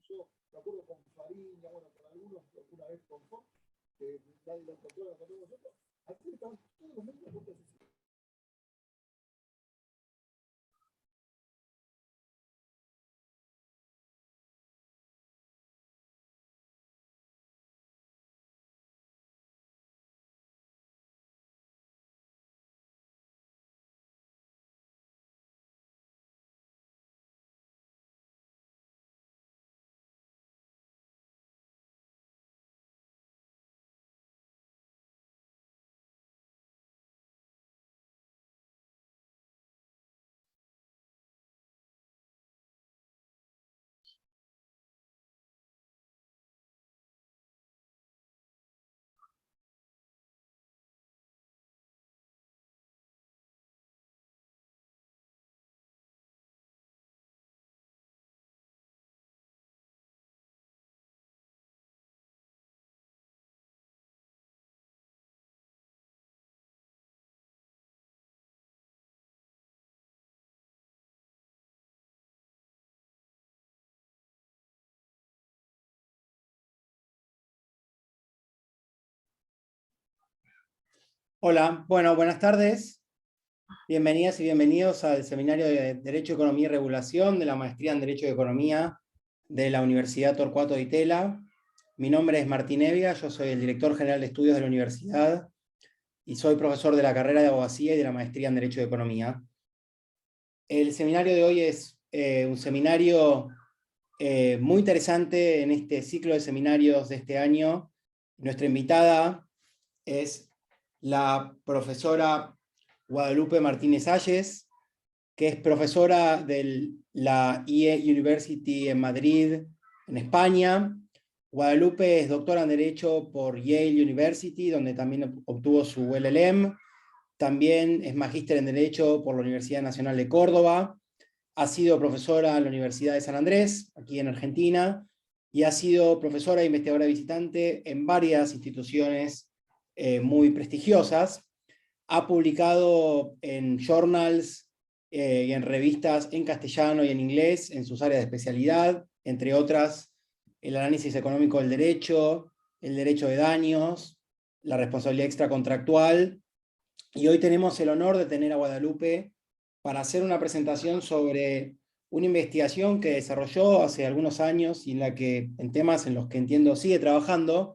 usó, de acuerdo con Fariña, bueno, con algunos, alguna vez con Fox, que nadie lo encontró, lo encontramos nosotros. Aquí están todos los medios juntos. Hola, bueno, buenas tardes. Bienvenidas y bienvenidos al Seminario de Derecho, Economía y Regulación de la Maestría en Derecho y Economía de la Universidad Torcuato Di Tella. Mi nombre es Martín Evia, yo soy el director general de estudios de la universidad y soy profesor de la carrera de abogacía y de la maestría en Derecho y Economía. El seminario de hoy es un seminario muy interesante en este ciclo de seminarios de este año. Nuestra invitada es la profesora Guadalupe Martínez Ayes, que es profesora de la IE University en Madrid, en España. Guadalupe es doctora en Derecho por Yale University, donde también obtuvo su LLM. También es magíster en Derecho por la Universidad Nacional de Córdoba. Ha sido profesora en la Universidad de San Andrés, aquí en Argentina, y ha sido profesora e investigadora visitante en varias instituciones muy prestigiosas. Ha publicado en journals y en revistas en castellano y en inglés en sus áreas de especialidad, entre otras el análisis económico del derecho, el derecho de daños, la responsabilidad extracontractual. Y hoy tenemos el honor de tener a Guadalupe para hacer una presentación sobre una investigación que desarrolló hace algunos años y en temas en los que entiendo sigue trabajando,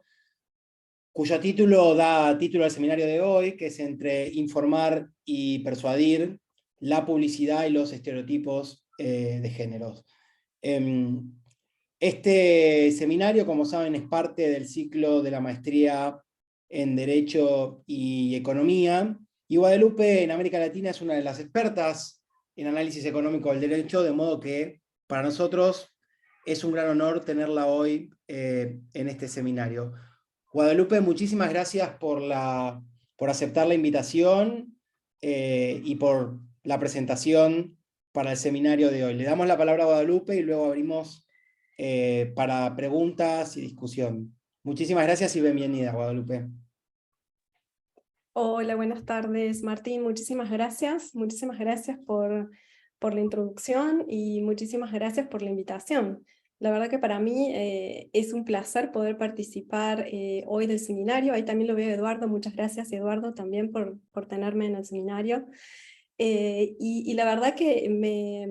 cuyo título da título al seminario de hoy, que es Entre informar y persuadir, la publicidad y los estereotipos de géneros. Este seminario, como saben, es parte del ciclo de la maestría en Derecho y Economía, y Guadalupe en América Latina es una de las expertas en análisis económico del derecho, de modo que para nosotros es un gran honor tenerla hoy en este seminario. Guadalupe, muchísimas gracias por aceptar la invitación y por la presentación para el seminario de hoy. Le damos la palabra a Guadalupe y luego abrimos para preguntas y discusión. Muchísimas gracias y bienvenida, Guadalupe. Hola, buenas tardes, Martín. Muchísimas gracias. Muchísimas gracias por la introducción y muchísimas gracias por la invitación. La verdad que para mí es un placer poder participar hoy del seminario. Ahí también lo veo a Eduardo. Muchas gracias, Eduardo, también por tenerme en el seminario. Y la verdad que me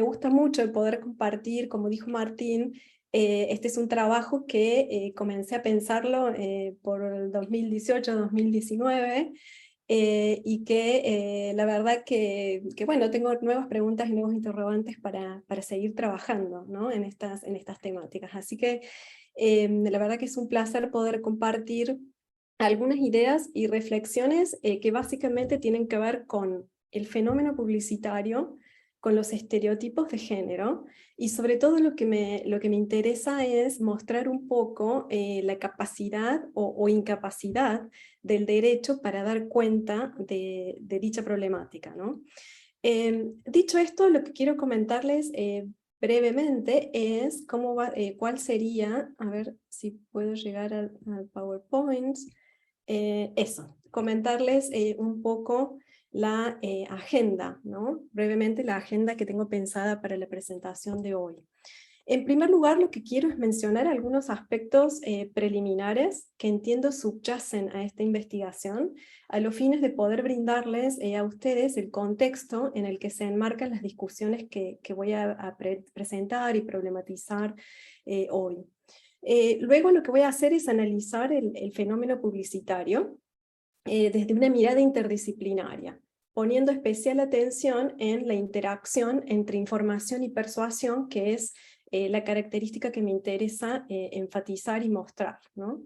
gusta mucho el poder compartir, como dijo Martín. Este es un trabajo que comencé a pensarlo por el 2018-2019 y que la verdad que bueno, tengo nuevas preguntas y nuevos interrogantes para seguir trabajando, ¿no? en estas temáticas. Así que la verdad que es un placer poder compartir algunas ideas y reflexiones que básicamente tienen que ver con el fenómeno publicitario, con los estereotipos de género, y sobre todo lo que me interesa es mostrar un poco la capacidad o incapacidad del derecho para dar cuenta de dicha problemática, ¿no? Dicho esto, lo que quiero comentarles brevemente es cuál sería, a ver si puedo llegar al PowerPoint. Eso, comentarles un poco la agenda, ¿no? Brevemente la agenda que tengo pensada para la presentación de hoy. En primer lugar, lo que quiero es mencionar algunos aspectos preliminares que entiendo subyacen a esta investigación, a los fines de poder brindarles a ustedes el contexto en el que se enmarcan las discusiones que voy a presentar y problematizar hoy. Luego lo que voy a hacer es analizar el fenómeno publicitario desde una mirada interdisciplinaria, poniendo especial atención en la interacción entre información y persuasión, que es la característica que me interesa enfatizar y mostrar, ¿no?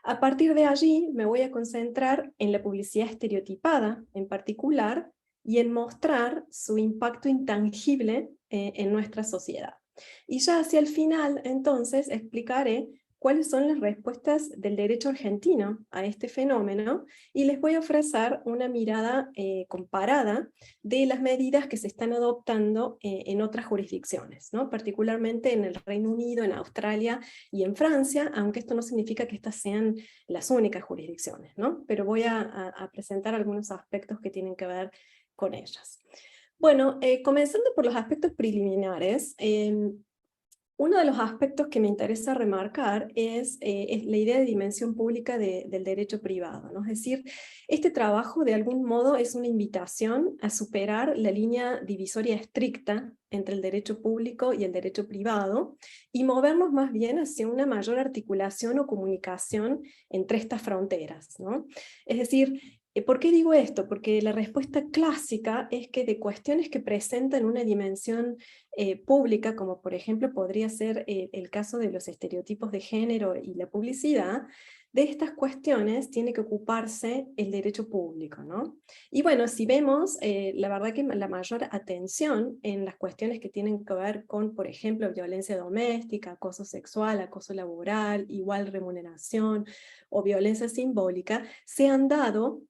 A partir de allí me voy a concentrar en la publicidad estereotipada en particular, y en mostrar su impacto intangible en nuestra sociedad. Y ya hacia el final, entonces, explicaré cuáles son las respuestas del derecho argentino a este fenómeno, y les voy a ofrecer una mirada comparada de las medidas que se están adoptando en otras jurisdicciones, ¿no? Particularmente en el Reino Unido, en Australia y en Francia, aunque esto no significa que estas sean las únicas jurisdicciones, ¿no? Pero voy a presentar algunos aspectos que tienen que ver con ellas. Bueno, comenzando por los aspectos preliminares, uno de los aspectos que me interesa remarcar es la idea de dimensión pública del derecho privado, ¿no? Es decir, este trabajo de algún modo es una invitación a superar la línea divisoria estricta entre el derecho público y el derecho privado, y movernos más bien hacia una mayor articulación o comunicación entre estas fronteras, ¿no? Es decir, ¿por qué digo esto? Porque la respuesta clásica es que de cuestiones que presentan una dimensión pública, como por ejemplo podría ser el caso de los estereotipos de género y la publicidad, de estas cuestiones tiene que ocuparse el derecho público, ¿no? Y bueno, si vemos, la verdad que la mayor atención en las cuestiones que tienen que ver con, por ejemplo, violencia doméstica, acoso sexual, acoso laboral, igual remuneración o violencia simbólica, se han dado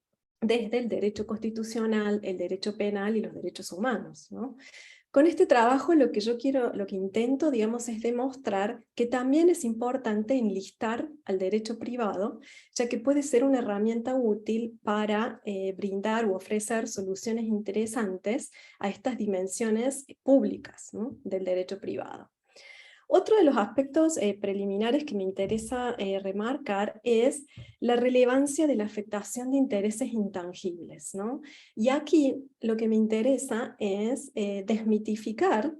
desde el derecho constitucional, el derecho penal y los derechos humanos, ¿no? Con este trabajo lo que intento, digamos, es demostrar que también es importante enlistar al derecho privado, ya que puede ser una herramienta útil para brindar u ofrecer soluciones interesantes a estas dimensiones públicas, ¿no?, del derecho privado. Otro de los aspectos preliminares que me interesa remarcar es la relevancia de la afectación de intereses intangibles, ¿no? Y aquí lo que me interesa es desmitificar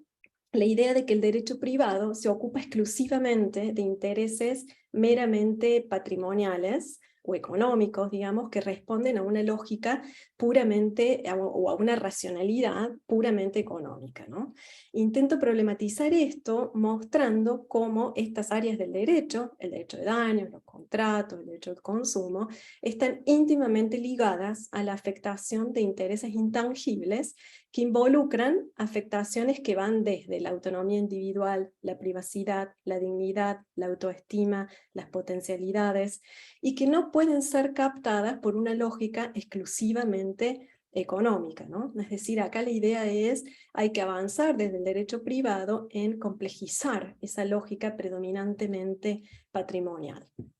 la idea de que el derecho privado se ocupa exclusivamente de intereses meramente patrimoniales o económicos, digamos, que responden a una lógica puramente, o a una racionalidad puramente económica, ¿no? Intento problematizar esto mostrando cómo estas áreas del derecho, el derecho de daños, los contratos, el derecho de consumo, están íntimamente ligadas a la afectación de intereses intangibles que involucran afectaciones que van desde la autonomía individual, la privacidad, la dignidad, la autoestima, las potencialidades, y que no pueden ser captadas por una lógica exclusivamente económica, ¿no? Es decir, acá la idea es, hay que avanzar desde el derecho privado en complejizar esa lógica predominantemente patrimonial. El otro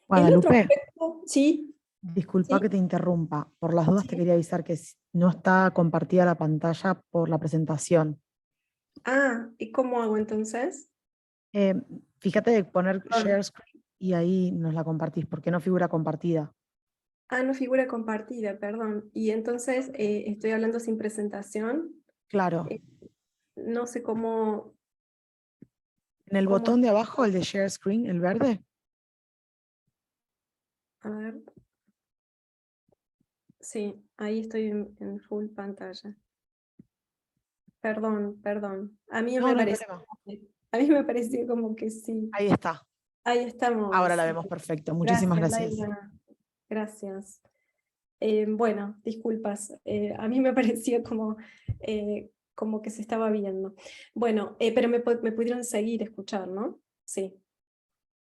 Guadalupe, aspecto, sí, disculpa sí, que te interrumpa. Por las dudas te sí. quería avisar que no está compartida la pantalla por la presentación. Ah, ¿y cómo hago entonces? Eh, Fíjate de poner Ah, share screen y ahí nos la compartís, porque no figura compartida. no figura compartida, perdón. Y entonces estoy hablando sin presentación. Claro, Eh, no sé cómo, en el cómo, botón de abajo, el de share screen, el verde. a ver. Sí, ahí estoy en full pantalla. Perdón. A mí No, me no hay pareció, problema. a mí me pareció como que sí. Ahí está. Ahí estamos. Ahora la vemos perfecto. Muchísimas Gracias, gracias. Laila. Gracias. Bueno, disculpas. A mí me parecía como que se estaba viendo. Bueno, pero me pudieron seguir, escuchar, ¿no? Sí.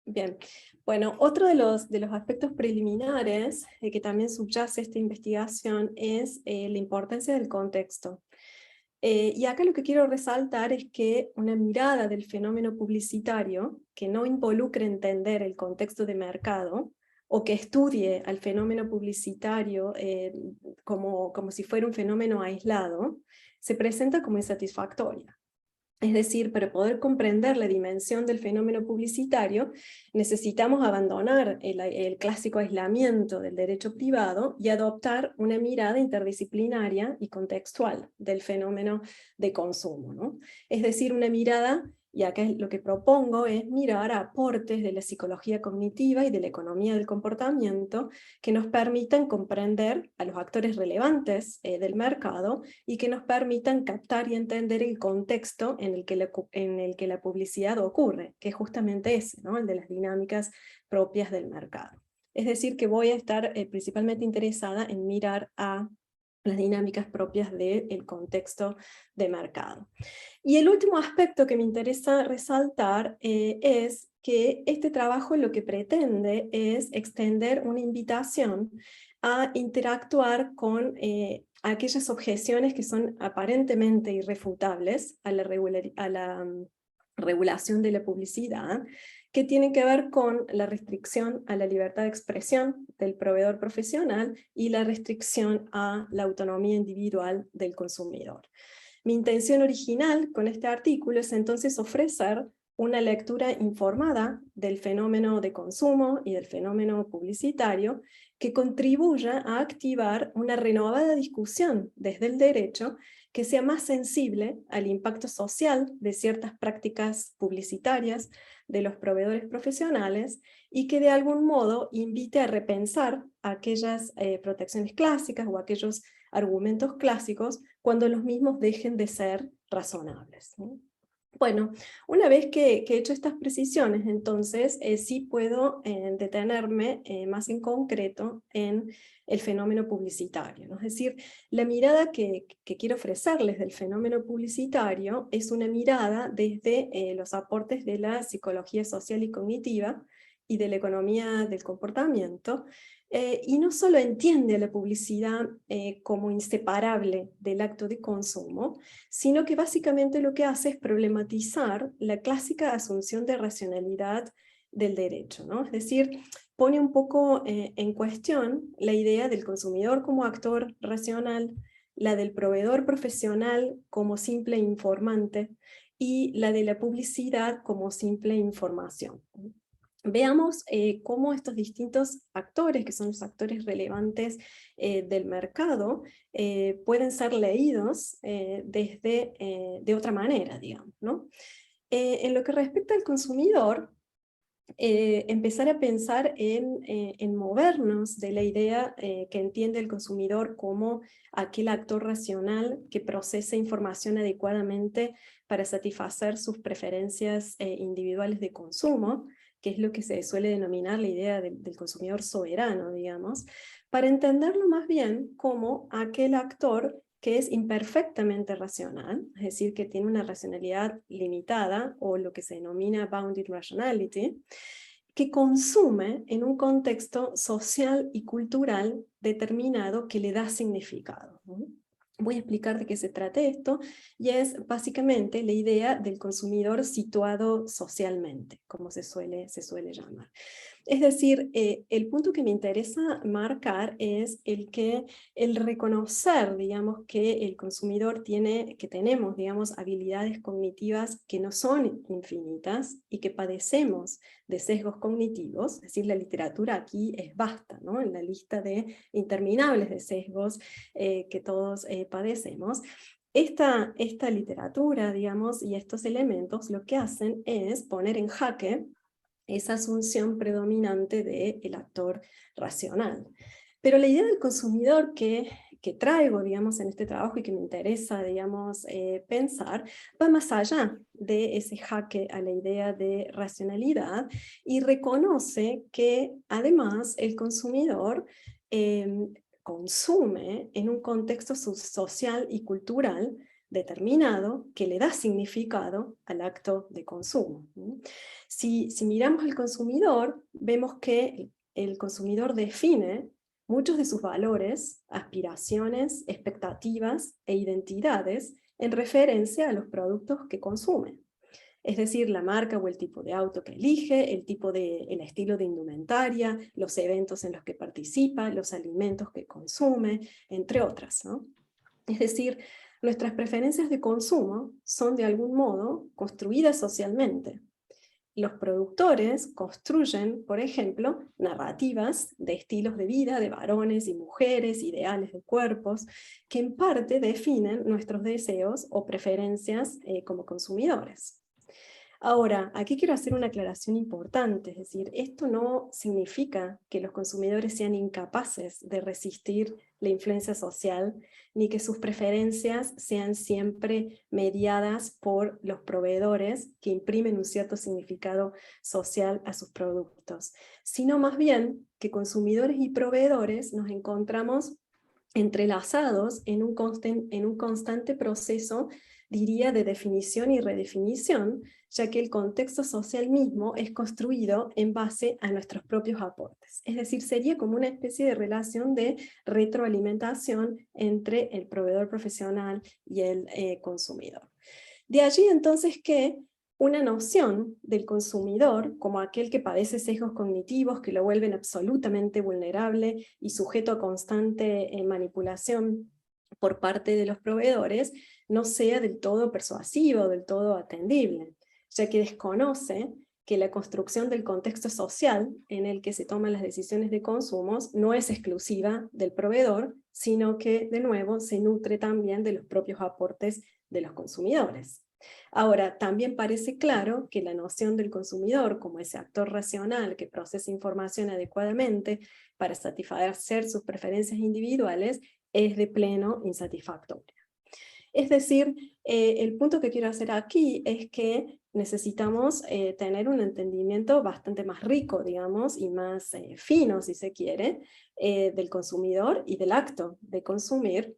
Bien. Bueno, otro de los aspectos preliminares que también subyace esta investigación es la importancia del contexto. Y acá lo que quiero resaltar es que una mirada del fenómeno publicitario que no involucre entender el contexto de mercado, o que estudie al fenómeno publicitario como si fuera un fenómeno aislado, se presenta como insatisfactoria. Es decir, para poder comprender la dimensión del fenómeno publicitario, necesitamos abandonar el clásico aislamiento del derecho privado y adoptar una mirada interdisciplinaria y contextual del fenómeno de consumo, ¿no? Es decir, una mirada, y acá lo que propongo es mirar a aportes de la psicología cognitiva y de la economía del comportamiento que nos permitan comprender a los actores relevantes del mercado y que nos permitan captar y entender el contexto en el que la publicidad ocurre, que es justamente ese, ¿no? El de las dinámicas propias del mercado. Es decir, que voy a estar principalmente interesada en mirar a las dinámicas propias del contexto de mercado. Y el último aspecto que me interesa resaltar es que este trabajo lo que pretende es extender una invitación a interactuar con aquellas objeciones que son aparentemente irrefutables a la regulación de la publicidad, que tienen que ver con la restricción a la libertad de expresión del proveedor profesional y la restricción a la autonomía individual del consumidor. Mi intención original con este artículo es entonces ofrecer una lectura informada del fenómeno de consumo y del fenómeno publicitario que contribuya a activar una renovada discusión desde el derecho que sea más sensible al impacto social de ciertas prácticas publicitarias de los proveedores profesionales y que de algún modo invite a repensar aquellas protecciones clásicas o aquellos argumentos clásicos cuando los mismos dejen de ser razonables, ¿no? Bueno, una vez que he hecho estas precisiones, entonces sí puedo detenerme más en concreto en el fenómeno publicitario, ¿no? Es decir, la mirada que quiero ofrecerles del fenómeno publicitario es una mirada desde los aportes de la psicología social y cognitiva y de la economía del comportamiento, y no solo entiende a la publicidad como inseparable del acto de consumo, sino que básicamente lo que hace es problematizar la clásica asunción de racionalidad del derecho, ¿no? Es decir, pone un poco en cuestión la idea del consumidor como actor racional, la del proveedor profesional como simple informante y la de la publicidad como simple información. Veamos cómo estos distintos actores, que son los actores relevantes del mercado, pueden ser leídos de otra manera, digamos, ¿no? En lo que respecta al consumidor, empezar a pensar en movernos de la idea que entiende el consumidor como aquel actor racional que procesa información adecuadamente para satisfacer sus preferencias individuales de consumo, que es lo que se suele denominar la idea del consumidor soberano, digamos, para entenderlo más bien como aquel actor que es imperfectamente racional, es decir, que tiene una racionalidad limitada, o lo que se denomina bounded rationality, que consume en un contexto social y cultural determinado que le da significado, ¿no? Voy a explicar de qué se trata esto, y es básicamente la idea del consumidor situado socialmente, como se suele llamar. Es decir, el punto que me interesa marcar es el reconocer, digamos, que el consumidor que tenemos, digamos, habilidades cognitivas que no son infinitas y que padecemos de sesgos cognitivos. Es decir, la literatura aquí es vasta, ¿no? En la lista de interminables de sesgos que todos padecemos. Esta literatura, digamos, y estos elementos lo que hacen es poner en jaque esa asunción predominante del actor racional. Pero la idea del consumidor que traigo, digamos, en este trabajo y que me interesa, digamos, pensar, va más allá de ese jaque a la idea de racionalidad y reconoce que además el consumidor consume en un contexto social y cultural determinado que le da significado al acto de consumo. Si miramos al consumidor, vemos que el consumidor define muchos de sus valores, aspiraciones, expectativas e identidades en referencia a los productos que consume. Es decir, la marca o el tipo de auto que elige, el estilo de indumentaria, los eventos en los que participa, los alimentos que consume, entre otras, ¿no? Es decir, nuestras preferencias de consumo son de algún modo construidas socialmente. Los productores construyen, por ejemplo, narrativas de estilos de vida de varones y mujeres, ideales de cuerpos, que en parte definen nuestros deseos o preferencias como consumidores. Ahora, aquí quiero hacer una aclaración importante, es decir, esto no significa que los consumidores sean incapaces de resistir la influencia social, ni que sus preferencias sean siempre mediadas por los proveedores que imprimen un cierto significado social a sus productos, sino más bien que consumidores y proveedores nos encontramos entrelazados en un constante proceso, diría, de definición y redefinición, ya que el contexto social mismo es construido en base a nuestros propios aportes. Es decir, sería como una especie de relación de retroalimentación entre el proveedor profesional y el consumidor. De allí entonces que una noción del consumidor como aquel que padece sesgos cognitivos que lo vuelven absolutamente vulnerable y sujeto a constante manipulación por parte de los proveedores, no sea del todo persuasivo, del todo atendible, ya que desconoce que la construcción del contexto social en el que se toman las decisiones de consumos no es exclusiva del proveedor, sino que, de nuevo, se nutre también de los propios aportes de los consumidores. Ahora, también parece claro que la noción del consumidor como ese actor racional que procesa información adecuadamente para satisfacer sus preferencias individuales es de pleno insatisfactoria. Es decir, el punto que quiero hacer aquí es que necesitamos tener un entendimiento bastante más rico, digamos, y más fino, si se quiere, del consumidor y del acto de consumir,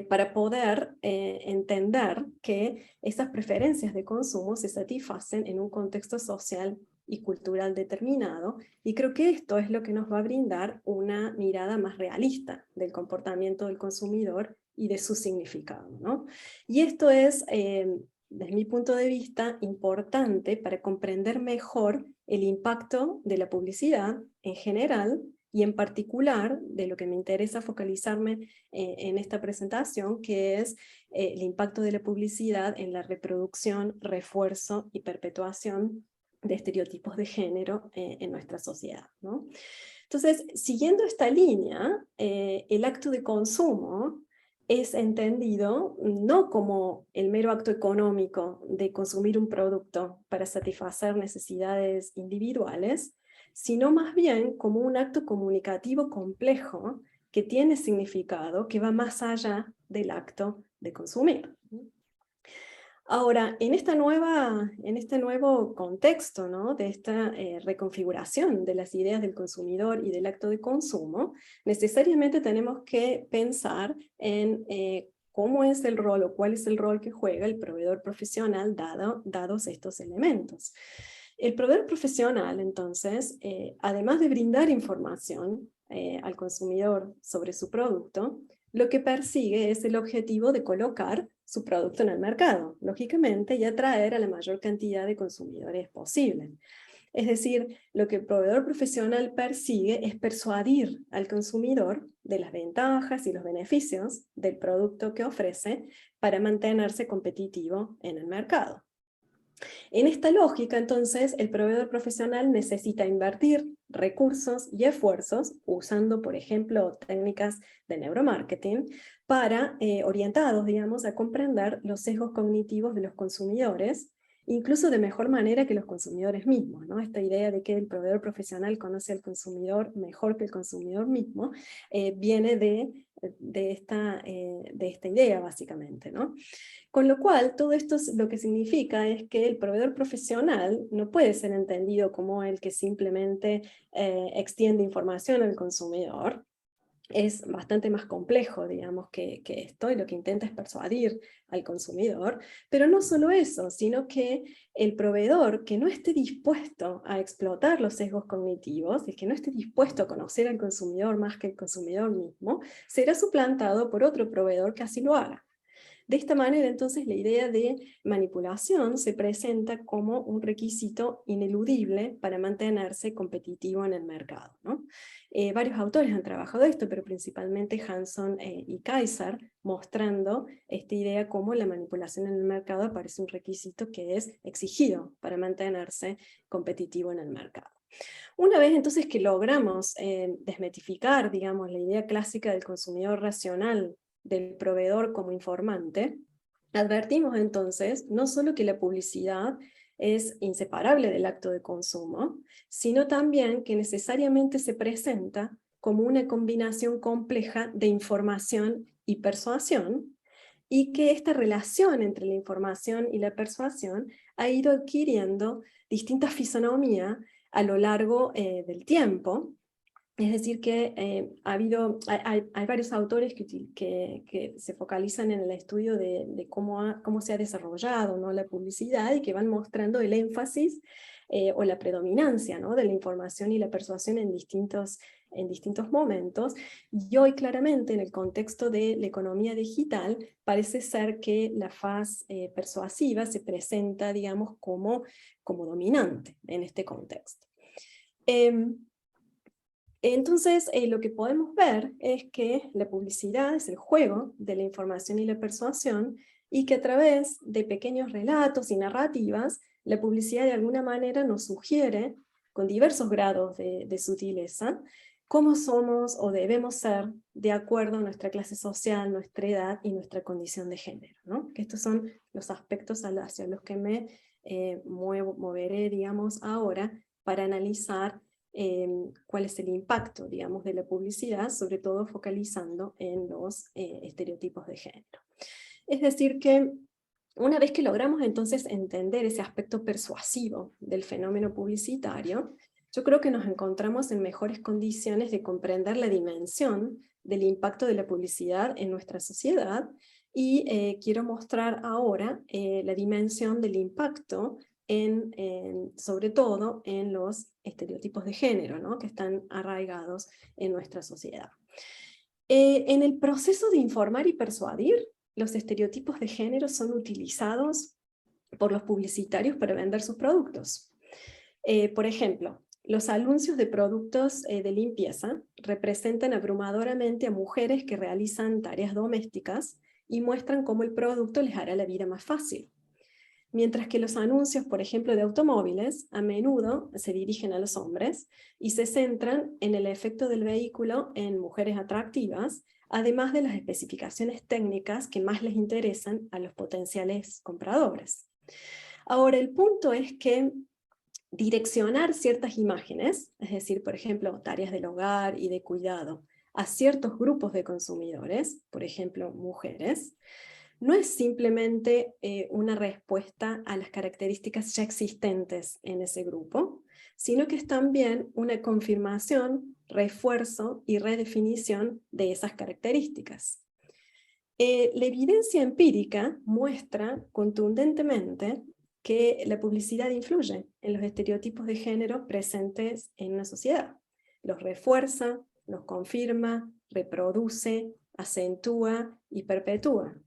para poder entender que esas preferencias de consumo se satisfacen en un contexto social y cultural determinado, y creo que esto es lo que nos va a brindar una mirada más realista del comportamiento del consumidor y de su significado, ¿no? Y esto es, desde mi punto de vista, importante para comprender mejor el impacto de la publicidad en general, y en particular de lo que me interesa focalizarme en esta presentación, que es el impacto de la publicidad en la reproducción, refuerzo y perpetuación de estereotipos de género en nuestra sociedad, ¿no? Entonces, siguiendo esta línea, el acto de consumo es entendido no como el mero acto económico de consumir un producto para satisfacer necesidades individuales, sino más bien como un acto comunicativo complejo que tiene significado, que va más allá del acto de consumir. Ahora, en este nuevo contexto, ¿no?, de esta reconfiguración de las ideas del consumidor y del acto de consumo, necesariamente tenemos que pensar en cómo es el rol o cuál es el rol que juega el proveedor profesional dados estos elementos. El proveedor profesional, entonces, además de brindar información al consumidor sobre su producto, lo que persigue es el objetivo de colocar su producto en el mercado, lógicamente, y atraer a la mayor cantidad de consumidores posible. Es decir, lo que el proveedor profesional persigue es persuadir al consumidor de las ventajas y los beneficios del producto que ofrece para mantenerse competitivo en el mercado. En esta lógica, entonces, el proveedor profesional necesita invertir recursos y esfuerzos, usando, por ejemplo, técnicas de neuromarketing, para orientados, digamos, a comprender los sesgos cognitivos de los consumidores, incluso de mejor manera que los consumidores mismos, ¿no? Esta idea de que el proveedor profesional conoce al consumidor mejor que el consumidor mismo, viene de esta idea, básicamente, ¿no? Con lo cual, todo esto lo que significa es que el proveedor profesional no puede ser entendido como el que simplemente extiende información al consumidor. Es bastante más complejo, digamos, que esto, y lo que intenta es persuadir al consumidor, pero no solo eso, sino que el proveedor que no esté dispuesto a explotar los sesgos cognitivos, y que no esté dispuesto a conocer al consumidor más que el consumidor mismo, será suplantado por otro proveedor que así lo haga. De esta manera, entonces, la idea de manipulación se presenta como un requisito ineludible para mantenerse competitivo en el mercado, ¿no? Varios autores han trabajado esto, pero principalmente Hanson y Kaiser, mostrando esta idea como la manipulación en el mercado parece un requisito que es exigido para mantenerse competitivo en el mercado. Una vez entonces que logramos desmitificar, digamos, la idea clásica del consumidor racional, del proveedor como informante, advertimos entonces no solo que la publicidad es inseparable del acto de consumo, sino también que necesariamente se presenta como una combinación compleja de información y persuasión, y que esta relación entre la información y la persuasión ha ido adquiriendo distinta fisonomía a lo largo del tiempo. Es decir, que hay varios autores que se focalizan en el estudio de cómo se ha desarrollado, ¿no?, la publicidad, y que van mostrando el énfasis o la predominancia, ¿no?, de la información y la persuasión en distintos momentos. Y hoy claramente en el contexto de la economía digital parece ser que la faz persuasiva se presenta, digamos, como dominante en este contexto. Entonces, lo que podemos ver es que la publicidad es el juego de la información y la persuasión, y que a través de pequeños relatos y narrativas, la publicidad de alguna manera nos sugiere, con diversos grados de sutileza, cómo somos o debemos ser de acuerdo a nuestra clase social, nuestra edad y nuestra condición de género, ¿no? Que estos son los aspectos hacia los que me moveré, digamos, ahora para analizar cuál es el impacto, digamos, de la publicidad, sobre todo focalizando en los estereotipos de género. Es decir que una vez que logramos entonces entender ese aspecto persuasivo del fenómeno publicitario, yo creo que nos encontramos en mejores condiciones de comprender la dimensión del impacto de la publicidad en nuestra sociedad, y quiero mostrar ahora la dimensión del impacto sobre todo en los estereotipos de género, ¿no?, que están arraigados en nuestra sociedad. En el proceso de informar y persuadir, los estereotipos de género son utilizados por los publicitarios para vender sus productos. Por ejemplo, los anuncios de productos de limpieza representan abrumadoramente a mujeres que realizan tareas domésticas y muestran cómo el producto les hará la vida más fácil. Mientras que los anuncios, por ejemplo, de automóviles, a menudo se dirigen a los hombres y se centran en el efecto del vehículo en mujeres atractivas, además de las especificaciones técnicas que más les interesan a los potenciales compradores. Ahora, el punto es que direccionar ciertas imágenes, es decir, por ejemplo, tareas del hogar y de cuidado, a ciertos grupos de consumidores, por ejemplo, mujeres, no es simplemente una respuesta a las características ya existentes en ese grupo, sino que es también una confirmación, refuerzo y redefinición de esas características. La evidencia empírica muestra contundentemente que la publicidad influye en los estereotipos de género presentes en una sociedad. Los refuerza, los confirma, reproduce, acentúa y perpetúa.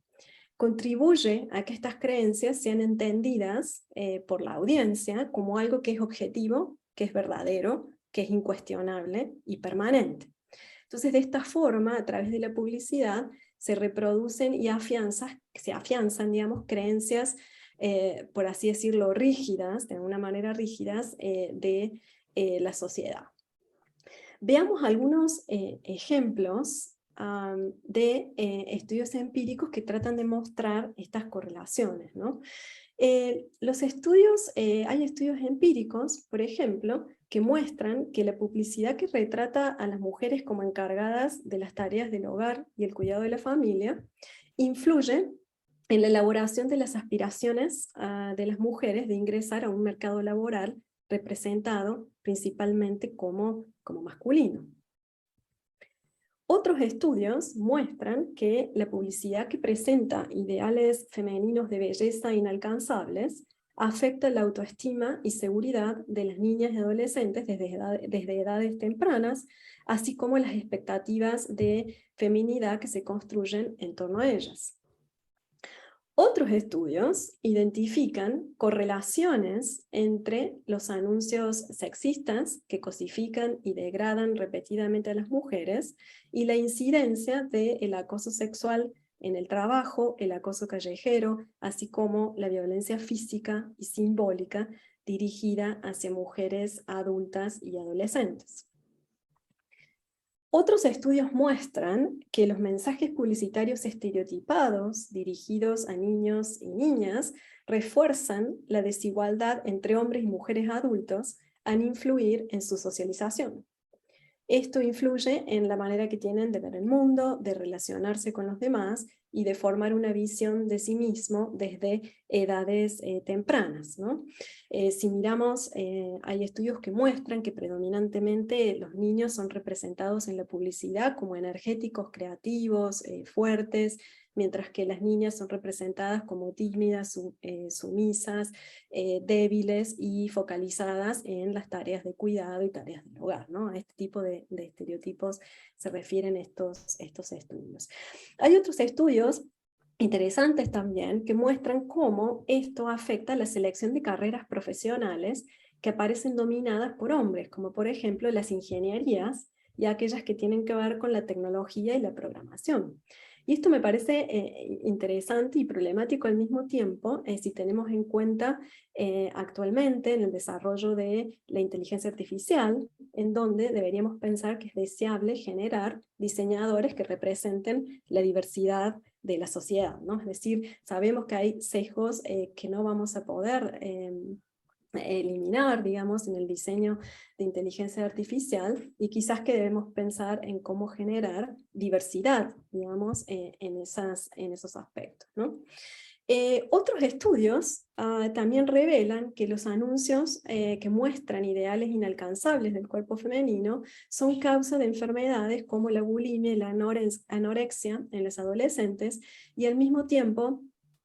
Contribuye a que estas creencias sean entendidas por la audiencia como algo que es objetivo, que es verdadero, que es incuestionable y permanente. Entonces, de esta forma, a través de la publicidad, se reproducen y se afianzan, digamos, creencias, por así decirlo, rígidas, de alguna manera rígidas, de la sociedad. Veamos algunos ejemplos de estudios empíricos que tratan de mostrar estas correlaciones, ¿no? Hay estudios empíricos, por ejemplo, que muestran que la publicidad que retrata a las mujeres como encargadas de las tareas del hogar y el cuidado de la familia, influye en la elaboración de las aspiraciones de las mujeres de ingresar a un mercado laboral representado principalmente como masculino. Otros estudios muestran que la publicidad que presenta ideales femeninos de belleza inalcanzables afecta la autoestima y seguridad de las niñas y adolescentes desde edades tempranas, así como las expectativas de feminidad que se construyen en torno a ellas. Otros estudios identifican correlaciones entre los anuncios sexistas que cosifican y degradan repetidamente a las mujeres y la incidencia del acoso sexual en el trabajo, el acoso callejero, así como la violencia física y simbólica dirigida hacia mujeres adultas y adolescentes. Otros estudios muestran que los mensajes publicitarios estereotipados dirigidos a niños y niñas refuerzan la desigualdad entre hombres y mujeres adultos al influir en su socialización. Esto influye en la manera que tienen de ver el mundo, de relacionarse con los demás y de formar una visión de sí mismo desde edades tempranas, ¿no? Si miramos, hay estudios que muestran que predominantemente los niños son representados en la publicidad como energéticos, creativos, fuertes, mientras que las niñas son representadas como tímidas, sumisas, débiles y focalizadas en las tareas de cuidado y tareas del hogar, ¿no? A este tipo de estereotipos se refieren estos estudios. Hay otros estudios interesantes también que muestran cómo esto afecta la selección de carreras profesionales que aparecen dominadas por hombres, como por ejemplo las ingenierías y aquellas que tienen que ver con la tecnología y la programación. Y esto me parece interesante y problemático al mismo tiempo, si tenemos en cuenta actualmente en el desarrollo de la inteligencia artificial, en donde deberíamos pensar que es deseable generar diseñadores que representen la diversidad de la sociedad, ¿no? Es decir, sabemos que hay sesgos que no vamos a poder eliminar, digamos, en el diseño de inteligencia artificial, y quizás que debemos pensar en cómo generar diversidad, digamos, en esos aspectos, ¿no? Otros estudios también revelan que los anuncios que muestran ideales inalcanzables del cuerpo femenino son causa de enfermedades como la bulimia y la anorexia en los adolescentes, y al mismo tiempo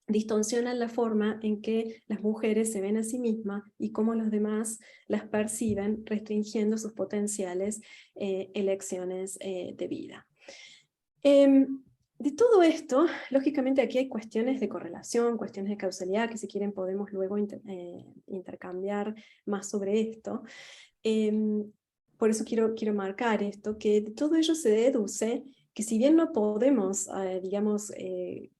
distorsionan la forma en que las mujeres se ven a sí mismas y cómo los demás las perciben, restringiendo sus potenciales elecciones de vida. De todo esto, lógicamente aquí hay cuestiones de correlación, cuestiones de causalidad, que si quieren podemos luego intercambiar más sobre esto. Por eso quiero marcar esto, que de todo ello se deduce que si bien no podemos, digamos,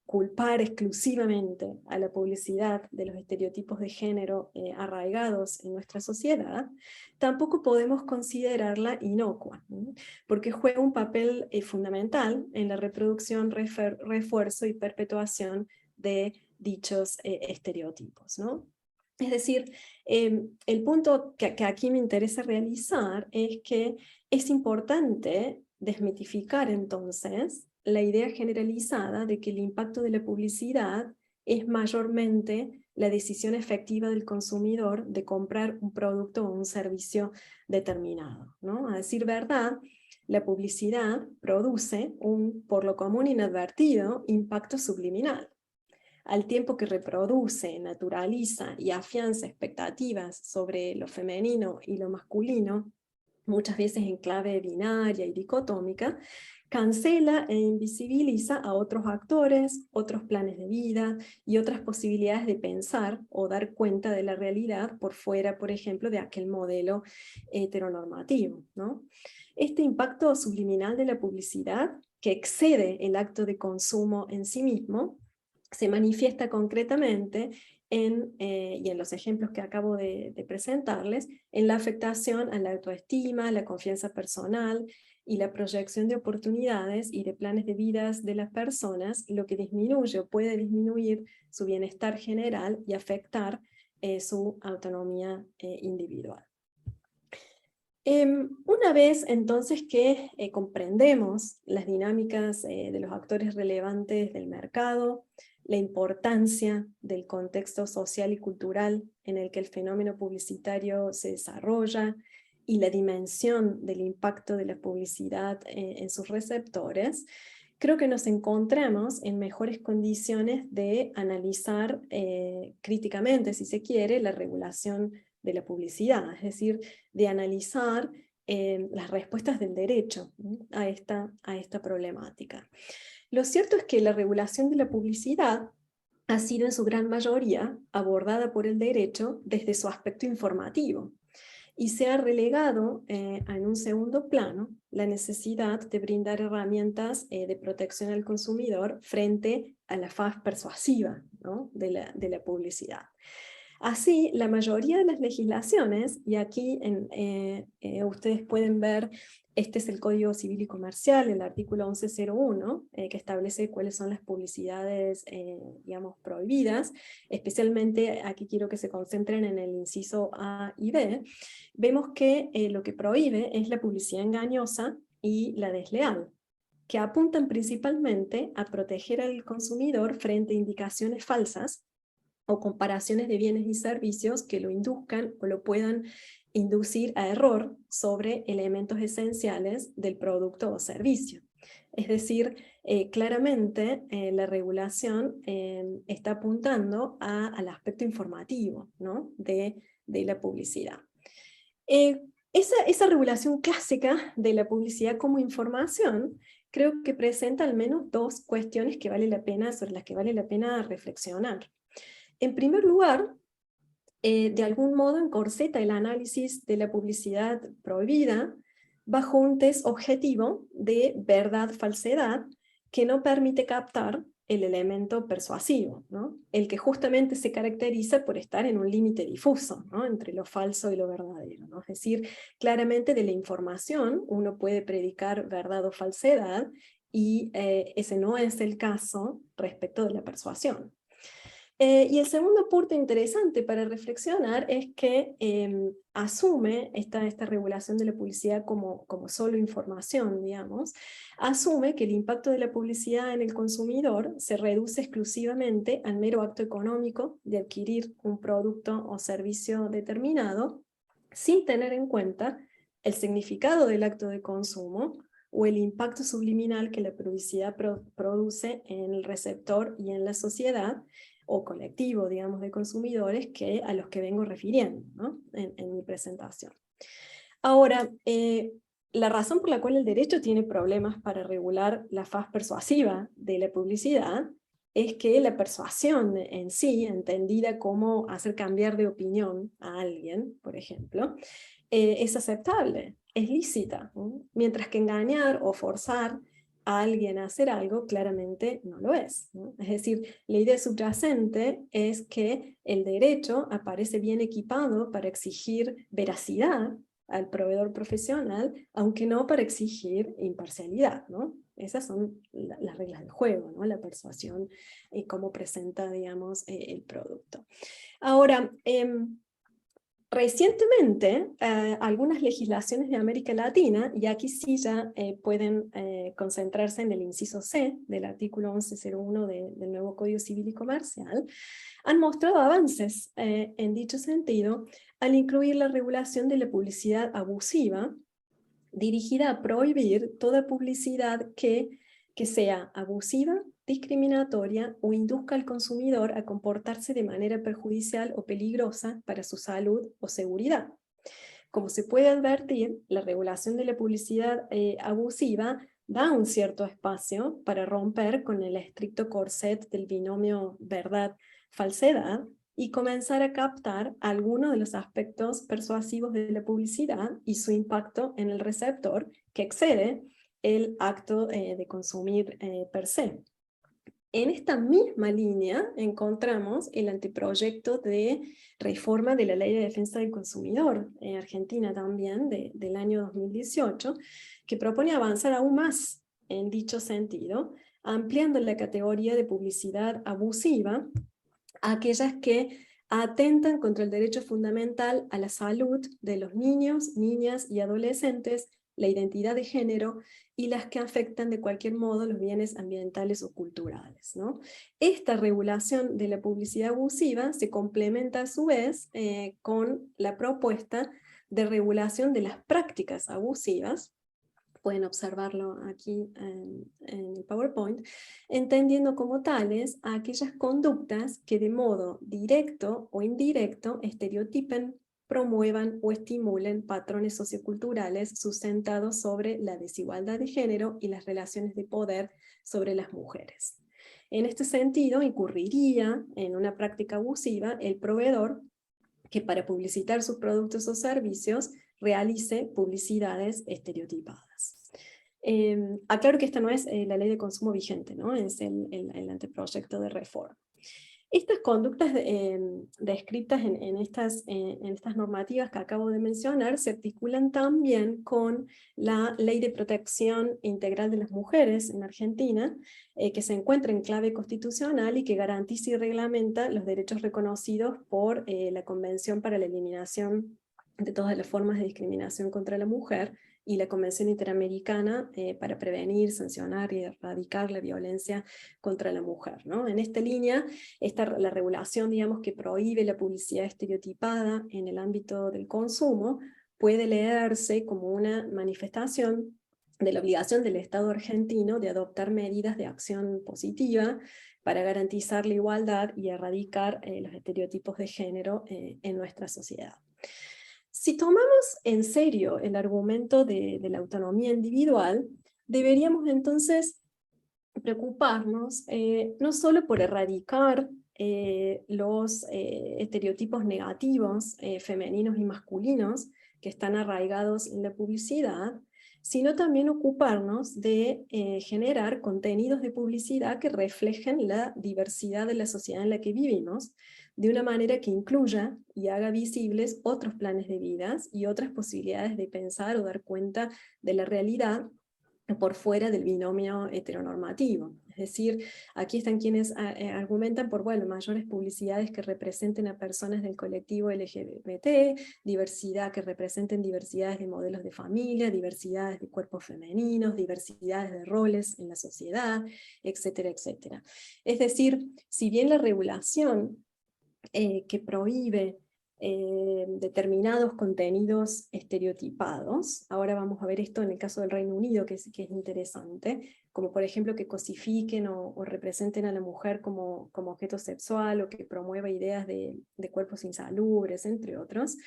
culpar exclusivamente a la publicidad de los estereotipos de género arraigados en nuestra sociedad, tampoco podemos considerarla inocua, ¿no? Porque juega un papel fundamental en la reproducción, refuerzo y perpetuación de dichos estereotipos, ¿no? Es decir, el punto que aquí me interesa realizar es que es importante desmitificar entonces la idea generalizada de que el impacto de la publicidad es mayormente la decisión efectiva del consumidor de comprar un producto o un servicio determinado, ¿no? A decir verdad, la publicidad produce un, por lo común inadvertido, impacto subliminal. Al tiempo que reproduce, naturaliza y afianza expectativas sobre lo femenino y lo masculino, muchas veces en clave binaria y dicotómica, cancela e invisibiliza a otros actores, otros planes de vida y otras posibilidades de pensar o dar cuenta de la realidad por fuera, por ejemplo, de aquel modelo heteronormativo, ¿no? Este impacto subliminal de la publicidad, que excede el acto de consumo en sí mismo, se manifiesta concretamente y en los ejemplos que acabo de presentarles, en la afectación a la autoestima, la confianza personal y la proyección de oportunidades y de planes de vidas de las personas, lo que disminuye o puede disminuir su bienestar general y afectar su autonomía individual. Una vez entonces que comprendemos las dinámicas de los actores relevantes del mercado, la importancia del contexto social y cultural en el que el fenómeno publicitario se desarrolla y la dimensión del impacto de la publicidad en sus receptores, creo que nos encontramos en mejores condiciones de analizar críticamente, si se quiere, la regulación de la publicidad, es decir, de analizar las respuestas del derecho, ¿no?, a esta problemática. Lo cierto es que la regulación de la publicidad ha sido en su gran mayoría abordada por el derecho desde su aspecto informativo, y se ha relegado en un segundo plano la necesidad de brindar herramientas de protección al consumidor frente a la faz persuasiva, ¿no?, de la publicidad. Así, la mayoría de las legislaciones, y aquí ustedes pueden ver, este es el Código Civil y Comercial, el artículo 1101, que establece cuáles son las publicidades, digamos, prohibidas. Especialmente aquí quiero que se concentren en el inciso A y B. Vemos que lo que prohíbe es la publicidad engañosa y la desleal, que apuntan principalmente a proteger al consumidor frente a indicaciones falsas o comparaciones de bienes y servicios que lo induzcan o lo puedan inducir a error sobre elementos esenciales del producto o servicio. Es decir, claramente la regulación está apuntando al aspecto informativo, ¿no?, de la publicidad. Esa regulación clásica de la publicidad como información creo que presenta al menos dos cuestiones sobre las que vale la pena reflexionar. En primer lugar, de algún modo encorseta el análisis de la publicidad prohibida bajo un test objetivo de verdad-falsedad que no permite captar el elemento persuasivo, ¿no?, el que justamente se caracteriza por estar en un límite difuso, ¿no?, entre lo falso y lo verdadero, ¿no? Es decir, claramente de la información uno puede predicar verdad o falsedad, y ese no es el caso respecto de la persuasión. Y el segundo punto interesante para reflexionar es que asume esta regulación de la publicidad como solo información, digamos, asume que el impacto de la publicidad en el consumidor se reduce exclusivamente al mero acto económico de adquirir un producto o servicio determinado, sin tener en cuenta el significado del acto de consumo o el impacto subliminal que la publicidad produce en el receptor y en la sociedad, o colectivo, digamos, de consumidores a los que vengo refiriendo, ¿no?, en mi presentación. Ahora, la razón por la cual el derecho tiene problemas para regular la faz persuasiva de la publicidad es que la persuasión en sí, entendida como hacer cambiar de opinión a alguien, por ejemplo, es aceptable, es lícita, ¿no?, mientras que engañar o forzar a alguien a hacer algo claramente no lo es, ¿no? Es decir, la idea subyacente es que el derecho aparece bien equipado para exigir veracidad al proveedor profesional, aunque no para exigir imparcialidad, ¿no? Esas son las reglas del juego, ¿no?, la persuasión y cómo presenta, digamos, el producto. Ahora, recientemente, algunas legislaciones de América Latina, y aquí sí ya pueden concentrarse en el inciso C del artículo 1101 del nuevo Código Civil y Comercial, han mostrado avances en dicho sentido al incluir la regulación de la publicidad abusiva, dirigida a prohibir toda publicidad que sea abusiva, discriminatoria o induzca al consumidor a comportarse de manera perjudicial o peligrosa para su salud o seguridad. Como se puede advertir, la regulación de la publicidad abusiva da un cierto espacio para romper con el estricto corset del binomio verdad-falsedad y comenzar a captar algunos de los aspectos persuasivos de la publicidad y su impacto en el receptor, que excede el acto de consumir per se. En esta misma línea encontramos el anteproyecto de reforma de la Ley de Defensa del Consumidor, en Argentina también, del año 2018, que propone avanzar aún más en dicho sentido, ampliando la categoría de publicidad abusiva a aquellas que atentan contra el derecho fundamental a la salud de los niños, niñas y adolescentes, la identidad de género, y las que afectan de cualquier modo los bienes ambientales o culturales, ¿no? Esta regulación de la publicidad abusiva se complementa a su vez con la propuesta de regulación de las prácticas abusivas, pueden observarlo aquí en el PowerPoint, entendiendo como tales a aquellas conductas que de modo directo o indirecto estereotipen, promuevan o estimulen patrones socioculturales sustentados sobre la desigualdad de género y las relaciones de poder sobre las mujeres. En este sentido, incurriría en una práctica abusiva el proveedor que para publicitar sus productos o servicios realice publicidades estereotipadas. Aclaro que esta no es la ley de consumo vigente, ¿no? Es el anteproyecto de reforma. Estas conductas descritas en estas normativas que acabo de mencionar se articulan también con la Ley de Protección Integral de las Mujeres en Argentina, que se encuentra en clave constitucional y que garantiza y reglamenta los derechos reconocidos por la Convención para la Eliminación de todas las formas de discriminación contra la mujer, y la Convención Interamericana para prevenir, sancionar y erradicar la violencia contra la mujer, ¿no? En esta línea, la regulación, digamos, que prohíbe la publicidad estereotipada en el ámbito del consumo, puede leerse como una manifestación de la obligación del Estado argentino de adoptar medidas de acción positiva para garantizar la igualdad y erradicar los estereotipos de género en nuestra sociedad. Si tomamos en serio el argumento de la autonomía individual, deberíamos entonces preocuparnos no solo por erradicar los estereotipos negativos femeninos y masculinos que están arraigados en la publicidad, sino también ocuparnos de generar contenidos de publicidad que reflejen la diversidad de la sociedad en la que vivimos, de una manera que incluya y haga visibles otros planes de vidas y otras posibilidades de pensar o dar cuenta de la realidad por fuera del binomio heteronormativo. Es decir, aquí están quienes argumentan por mayores publicidades que representen a personas del colectivo LGBT, diversidad que representen diversidades de modelos de familia, diversidades de cuerpos femeninos, diversidades de roles en la sociedad, etcétera, etcétera. Es decir, si bien la regulación que prohíbe determinados contenidos estereotipados. Ahora vamos a ver esto en el caso del Reino Unido, que es interesante, como por ejemplo que cosifiquen o representen a la mujer como objeto sexual, o que promueva ideas de cuerpos insalubres, entre otros.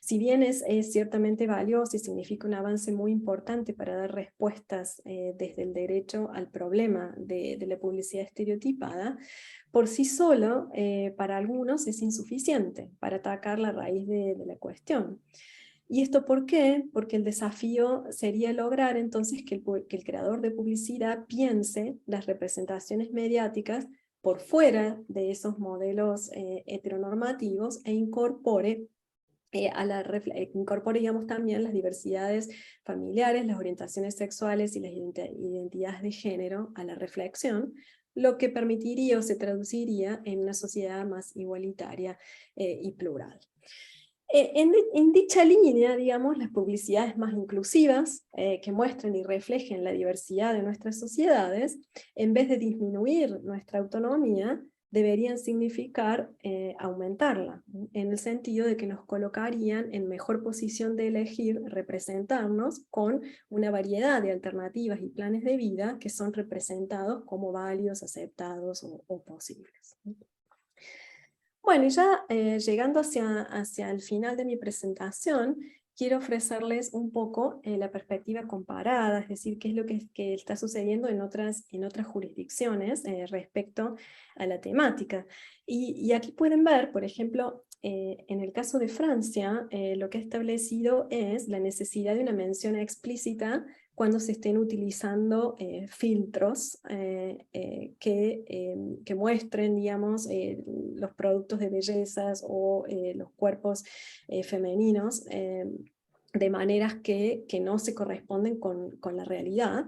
Si bien es ciertamente valioso y significa un avance muy importante para dar respuestas desde el derecho al problema de la publicidad estereotipada, por sí solo, para algunos es insuficiente para atacar la raíz de la cuestión. ¿Y esto por qué? Porque el desafío sería lograr entonces que el creador de publicidad piense las representaciones mediáticas por fuera de esos modelos heteronormativos e incorpore digamos, también las diversidades familiares, las orientaciones sexuales y las identidades de género a la reflexión, lo que permitiría o se traduciría en una sociedad más igualitaria y plural. En dicha línea, digamos, las publicidades más inclusivas, que muestren y reflejen la diversidad de nuestras sociedades, en vez de disminuir nuestra autonomía, deberían significar aumentarla, en el sentido de que nos colocarían en mejor posición de elegir representarnos con una variedad de alternativas y planes de vida que son representados como válidos, aceptados o posibles. Bueno, y ya llegando hacia el final de mi presentación, quiero ofrecerles un poco la perspectiva comparada, es decir, qué es lo que está sucediendo en otras jurisdicciones respecto a la temática. Y aquí pueden ver, por ejemplo, en el caso de Francia, lo que ha establecido es la necesidad de una mención explícita cuando se estén utilizando filtros que muestren, digamos, los productos de bellezas o los cuerpos femeninos de maneras que no se corresponden con la realidad,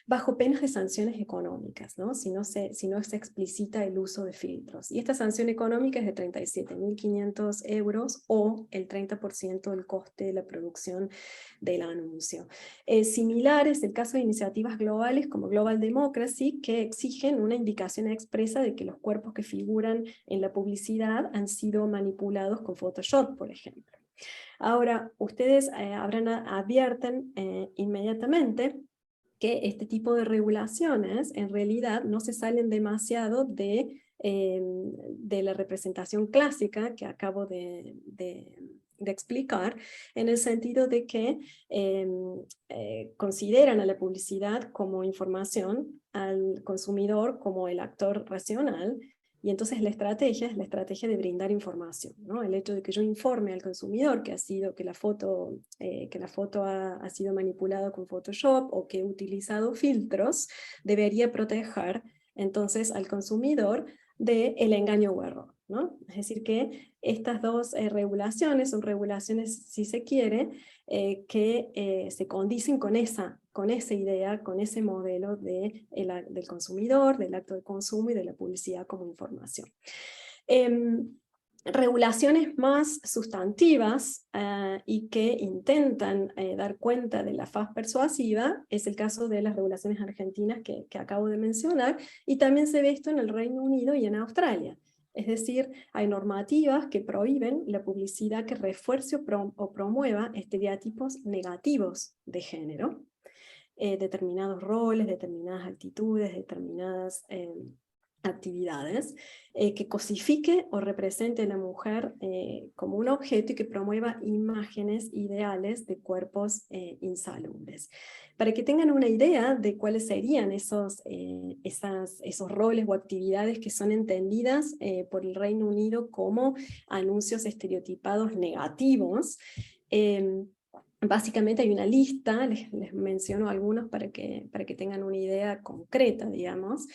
bajo penas de sanciones económicas, ¿no? Si no se explicita el uso de filtros. Y esta sanción económica es de 37.500 euros o el 30% del coste de la producción del anuncio. Similar es el caso de iniciativas globales como Global Democracy, que exigen una indicación expresa de que los cuerpos que figuran en la publicidad han sido manipulados con Photoshop, por ejemplo. Ahora, ustedes advierten inmediatamente que este tipo de regulaciones en realidad no se salen demasiado de la representación clásica que acabo de explicar, en el sentido de que consideran a la publicidad como información, al consumidor como el actor racional, y entonces la estrategia es la estrategia de brindar información, ¿no? El hecho de que yo informe al consumidor que la foto ha sido manipulada con Photoshop o que he utilizado filtros, debería proteger entonces al consumidor del engaño o error, ¿no? Es decir, que estas dos regulaciones son regulaciones, si se quiere, que se condicen con esa idea, con ese modelo del consumidor, del acto de consumo y de la publicidad como información. Regulaciones más sustantivas y que intentan dar cuenta de la faz persuasiva es el caso de las regulaciones argentinas que acabo de mencionar, y también se ve esto en el Reino Unido y en Australia. Es decir, hay normativas que prohíben la publicidad que refuerce o promueva estereotipos negativos de género, determinados roles, determinadas actitudes, determinadas actividades, que cosifique o represente a la mujer como un objeto y que promueva imágenes ideales de cuerpos insalubres. Para que tengan una idea de cuáles serían esos roles o actividades que son entendidas por el Reino Unido como anuncios estereotipados negativos, básicamente hay una lista, les menciono algunos para que tengan una idea concreta, digamos.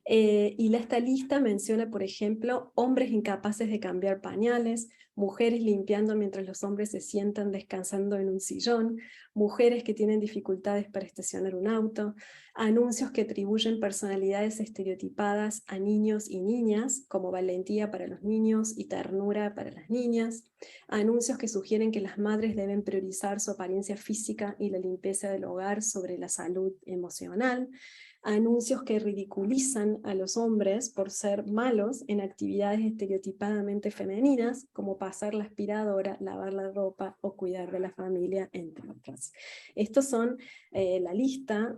Y esta lista menciona, por ejemplo, hombres incapaces de cambiar pañales, mujeres limpiando mientras los hombres se sientan descansando en un sillón, mujeres que tienen dificultades para estacionar un auto, anuncios que atribuyen personalidades estereotipadas a niños y niñas, como valentía para los niños y ternura para las niñas, anuncios que sugieren que las madres deben priorizar su apariencia física y la limpieza del hogar sobre la salud emocional, anuncios que ridiculizan a los hombres por ser malos en actividades estereotipadamente femeninas, como pasar la aspiradora, lavar la ropa o cuidar de la familia, entre otras. Estos son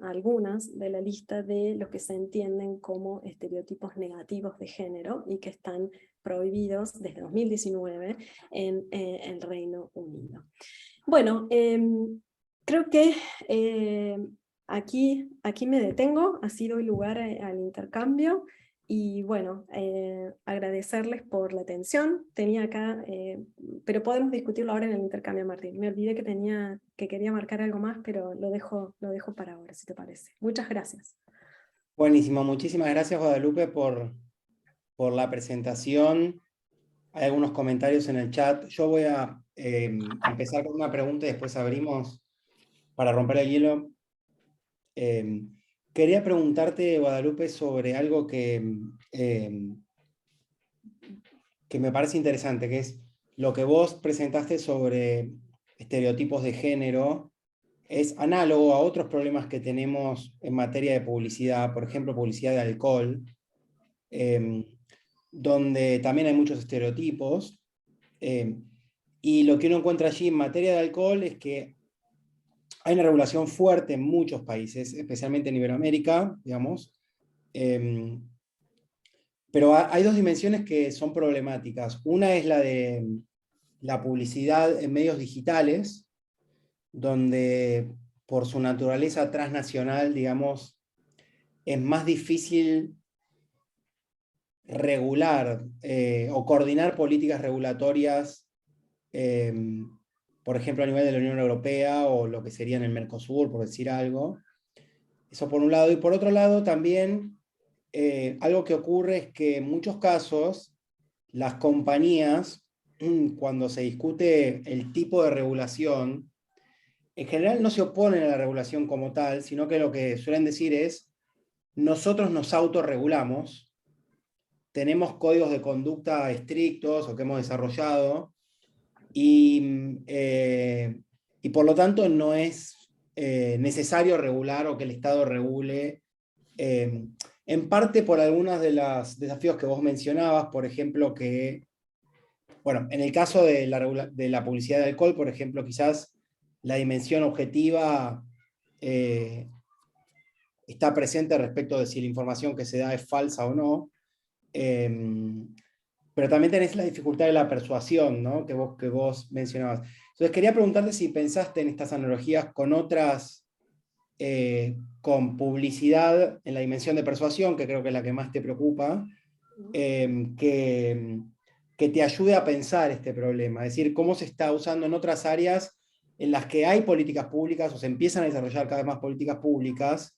algunas de la lista de los que se entienden como estereotipos negativos de género y que están prohibidos desde 2019 en el Reino Unido. Bueno, creo que aquí me detengo, ha sido el lugar al intercambio, y bueno, agradecerles por la atención. Tenía acá, pero podemos discutirlo ahora en el intercambio, Martín. Me olvidé que quería marcar algo más, pero lo dejo para ahora, si te parece. Muchas gracias. Buenísimo, muchísimas gracias, Guadalupe, por la presentación. Hay algunos comentarios en el chat. Yo voy a empezar con una pregunta y después abrimos para romper el hielo. Quería preguntarte, Guadalupe, sobre algo que me parece interesante, que es lo que vos presentaste sobre estereotipos de género. Es análogo a otros problemas que tenemos en materia de publicidad, por ejemplo, publicidad de alcohol, donde también hay muchos estereotipos. Y lo que uno encuentra allí en materia de alcohol es que hay una regulación fuerte en muchos países, especialmente en Iberoamérica, digamos. Pero hay dos dimensiones que son problemáticas. Una es la de la publicidad en medios digitales, donde por su naturaleza transnacional, digamos, es más difícil regular o coordinar políticas regulatorias, por ejemplo, a nivel de la Unión Europea o lo que sería en el Mercosur, por decir algo. Eso por un lado. Y por otro lado, también algo que ocurre es que en muchos casos las compañías, cuando se discute el tipo de regulación, en general no se oponen a la regulación como tal, sino que lo que suelen decir es: nosotros nos autorregulamos, tenemos códigos de conducta estrictos o que hemos desarrollado, y por lo tanto no es necesario regular o que el Estado regule, en parte por algunos de los desafíos que vos mencionabas, por ejemplo, que, bueno, en el caso de la publicidad de alcohol, por ejemplo, quizás la dimensión objetiva está presente respecto de si la información que se da es falsa o no. pero también tenés la dificultad de la persuasión, ¿no? Que vos mencionabas. Entonces quería preguntarte si pensaste en estas analogías con otras, con publicidad en la dimensión de persuasión, que creo que es la que más te preocupa, que te ayude a pensar este problema, es decir, cómo se está usando en otras áreas en las que hay políticas públicas o se empiezan a desarrollar cada vez más políticas públicas,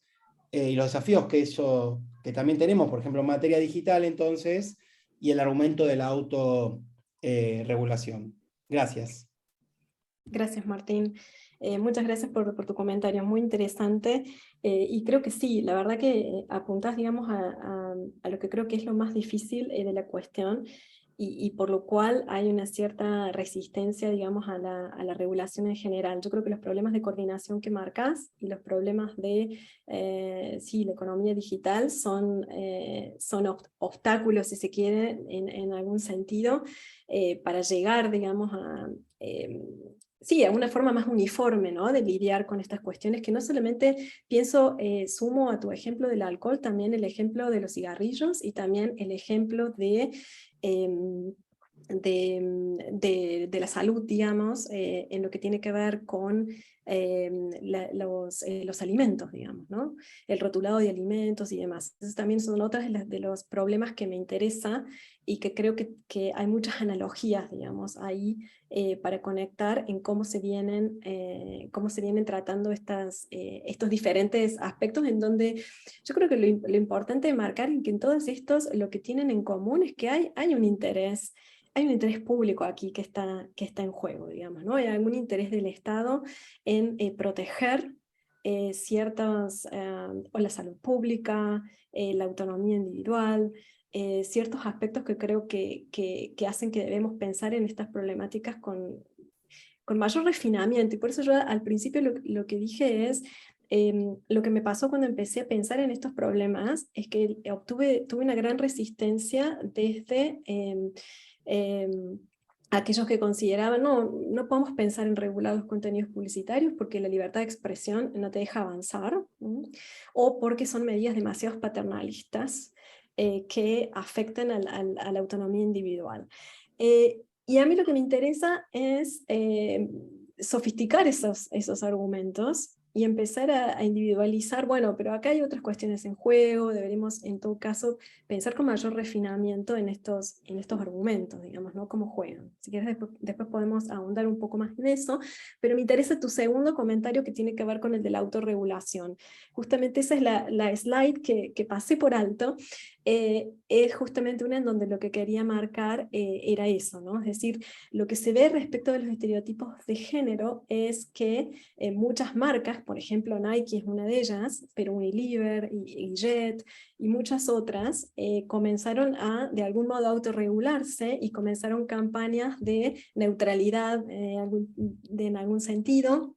y los desafíos que también tenemos, por ejemplo, en materia digital, entonces, y el argumento de la autorregulación. Gracias. Gracias, Martín. Muchas gracias por tu comentario, muy interesante. Y creo que sí, la verdad que apuntás, digamos, a lo que creo que es lo más difícil de la cuestión, y por lo cual hay una cierta resistencia, digamos, a la regulación en general. Yo creo que los problemas de coordinación que marcas y los problemas de sí, la economía digital son obstáculos, si se quiere, en algún sentido, para llegar, digamos, sí, a una forma más uniforme, ¿no?, de lidiar con estas cuestiones, que no solamente pienso, sumo a tu ejemplo del alcohol, también el ejemplo de los cigarrillos y también el ejemplo de la salud, digamos, en lo que tiene que ver con los alimentos, digamos, ¿no? El rotulado de alimentos y demás. Entonces también son otros de los problemas que me interesa, y que creo que hay muchas analogías, digamos, ahí para conectar en cómo se vienen tratando estos diferentes aspectos, en donde yo creo que lo importante de marcar es que en todos estos lo que tienen en común es que hay un interés público aquí que está en juego, digamos, ¿no? Hay algún interés del Estado en proteger ciertas, o la salud pública, la autonomía individual, ciertos aspectos que creo que hacen que debemos pensar en estas problemáticas con mayor refinamiento. Y por eso yo al principio lo que dije es, lo que me pasó cuando empecé a pensar en estos problemas es que tuve una gran resistencia desde aquellos que consideraban, no podemos pensar en regular los contenidos publicitarios porque la libertad de expresión no te deja avanzar, o porque son medidas demasiado paternalistas que afectan a la autonomía individual. Y a mí lo que me interesa es sofisticar esos argumentos y empezar a individualizar, bueno, pero acá hay otras cuestiones en juego, deberemos en todo caso pensar con mayor refinamiento en estos argumentos, digamos, ¿no? Cómo juegan. Si quieres después podemos ahondar un poco más en eso, pero me interesa tu segundo comentario, que tiene que ver con el de la autorregulación. Justamente esa es la slide que pasé por alto. Es justamente una en donde lo que quería marcar era eso, ¿no? Es decir, lo que se ve respecto de los estereotipos de género es que muchas marcas, por ejemplo Nike es una de ellas, pero Unilever y Jet y muchas otras, comenzaron a de algún modo autorregularse y comenzaron campañas de neutralidad en algún sentido,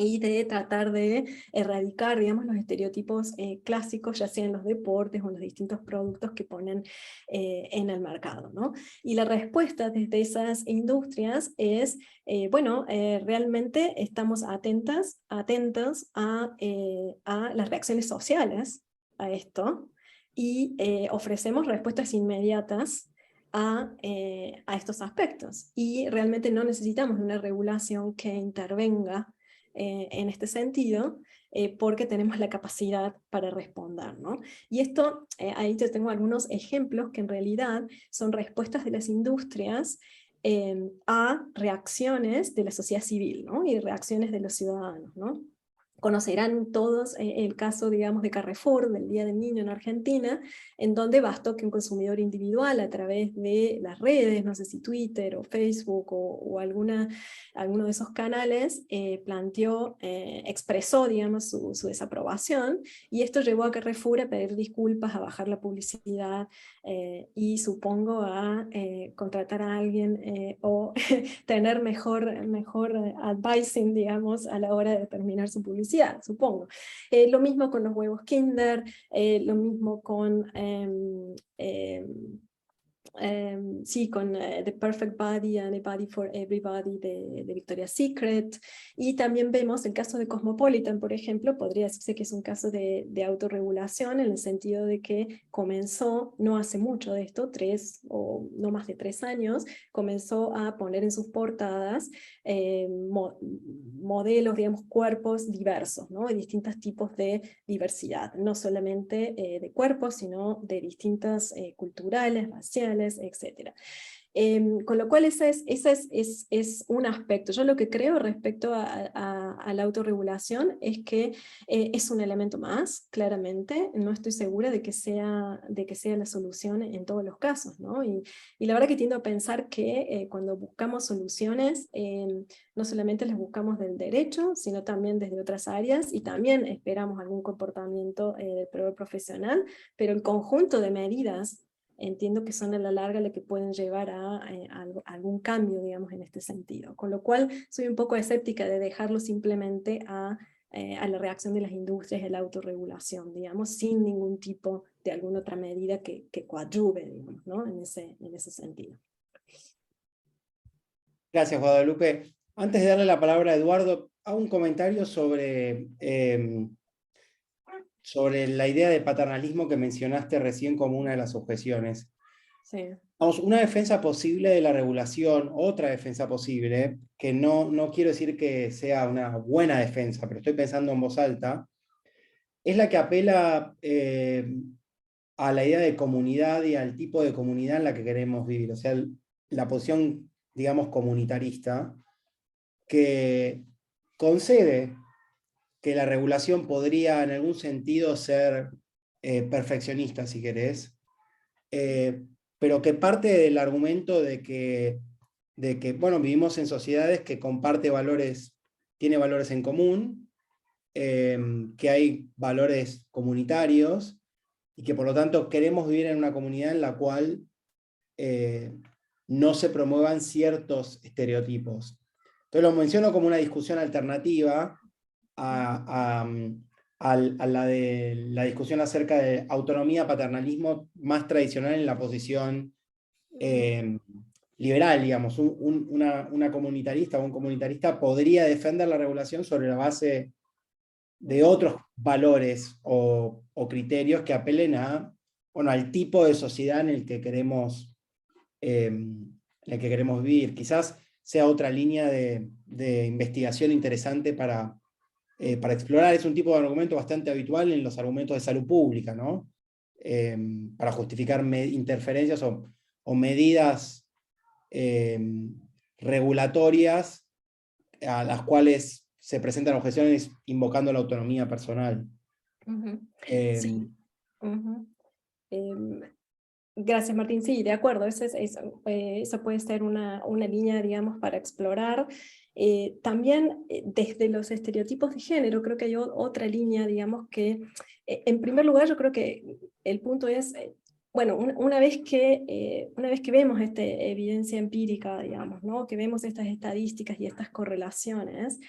y de tratar de erradicar, digamos, los estereotipos clásicos, ya sea en los deportes o en los distintos productos que ponen en el mercado, ¿no? Y la respuesta desde esas industrias es, realmente estamos atentos a las reacciones sociales a esto, y ofrecemos respuestas inmediatas a estos aspectos, y realmente no necesitamos una regulación que intervenga en este sentido, porque tenemos la capacidad para responder, ¿no? Y esto, ahí te tengo algunos ejemplos que en realidad son respuestas de las industrias a reacciones de la sociedad civil, ¿no? Y reacciones de los ciudadanos, ¿no? Conocerán todos el caso, digamos, de Carrefour, del Día del Niño en Argentina, en donde bastó que un consumidor individual a través de las redes, no sé si Twitter o Facebook o alguno de esos canales, expresó, digamos, su desaprobación, y esto llevó a Carrefour a pedir disculpas, a bajar la publicidad, y supongo a contratar a alguien o tener mejor advising, digamos, a la hora de determinar su publicidad, supongo. Lo mismo con los huevos Kinder, lo mismo con sí, con The Perfect Body and a Body for Everybody de Victoria's Secret, y también vemos el caso de Cosmopolitan, por ejemplo, podría decirse que es un caso de autorregulación, en el sentido de que comenzó, no hace mucho de esto, 3 o no más de 3 años, comenzó a poner en sus portadas modelos, digamos, cuerpos diversos, ¿no? De distintos tipos de diversidad, no solamente de cuerpos, sino de distintas culturales, raciales, etc. Con lo cual ese es un aspecto. Yo lo que creo respecto a la autorregulación es que es un elemento más, claramente. No estoy segura de que sea la solución en todos los casos, ¿no? Y la verdad que tiendo a pensar que cuando buscamos soluciones, no solamente las buscamos del derecho, sino también desde otras áreas, y también esperamos algún comportamiento del proveedor profesional, pero el conjunto de medidas entiendo que son a la larga las que pueden llevar a algún cambio, digamos, en este sentido. Con lo cual soy un poco escéptica de dejarlo simplemente a la reacción de las industrias, a la autorregulación, digamos, sin ningún tipo de alguna otra medida que coadyuve, digamos, ¿no? en ese sentido. Gracias, Guadalupe. Antes de darle la palabra a Eduardo, hago un comentario sobre la idea de paternalismo que mencionaste recién como una de las objeciones. Sí. Vamos, una defensa posible de la regulación, otra defensa posible, que no quiero decir que sea una buena defensa, pero estoy pensando en voz alta, es la que apela a la idea de comunidad y al tipo de comunidad en la que queremos vivir. O sea, la posición, digamos, comunitarista, que concede que la regulación podría en algún sentido ser perfeccionista, si querés, pero que parte del argumento de que, bueno, vivimos en sociedades que comparte valores, tiene valores en común, que hay valores comunitarios, y que por lo tanto queremos vivir en una comunidad en la cual no se promuevan ciertos estereotipos. Entonces lo menciono como una discusión alternativa a la de la discusión acerca de autonomía, paternalismo más tradicional en la posición liberal, digamos. Una comunitarista o un comunitarista podría defender la regulación sobre la base de otros valores o criterios que apelen al tipo de sociedad en el que queremos vivir. Quizás sea otra línea de investigación interesante para explorar. Es un tipo de argumento bastante habitual en los argumentos de salud pública, ¿no? Para justificar interferencias o medidas regulatorias a las cuales se presentan objeciones invocando la autonomía personal. Sí. Gracias, Martín. Sí, de acuerdo, eso puede ser una línea, digamos, para explorar. También desde los estereotipos de género, creo que hay otra línea, digamos, que en primer lugar yo creo que el punto es, bueno, una vez que vemos esta evidencia empírica, digamos, ¿no? Que vemos estas estadísticas y estas correlaciones,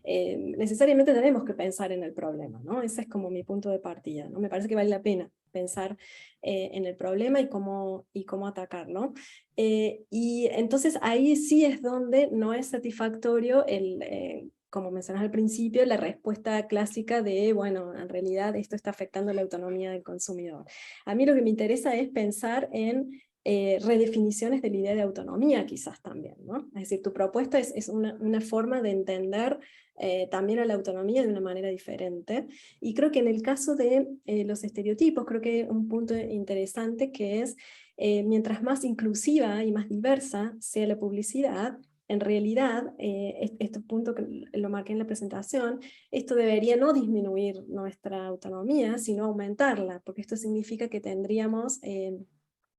necesariamente tenemos que pensar en el problema, ¿no? Ese es como mi punto de partida, ¿no? Me parece que vale la pena pensar en el problema y cómo atacarlo. Y entonces ahí sí es donde no es satisfactorio como mencionas al principio, la respuesta clásica de, bueno, en realidad esto está afectando la autonomía del consumidor. A mí lo que me interesa es pensar en redefiniciones de la idea de autonomía quizás también, ¿no? Es decir, tu propuesta es una forma de entender también a la autonomía de una manera diferente, y creo que en el caso de los estereotipos, creo que hay un punto interesante que es, mientras más inclusiva y más diversa sea la publicidad, en realidad, este punto que lo marqué en la presentación, esto debería no disminuir nuestra autonomía, sino aumentarla, porque esto significa que tendríamos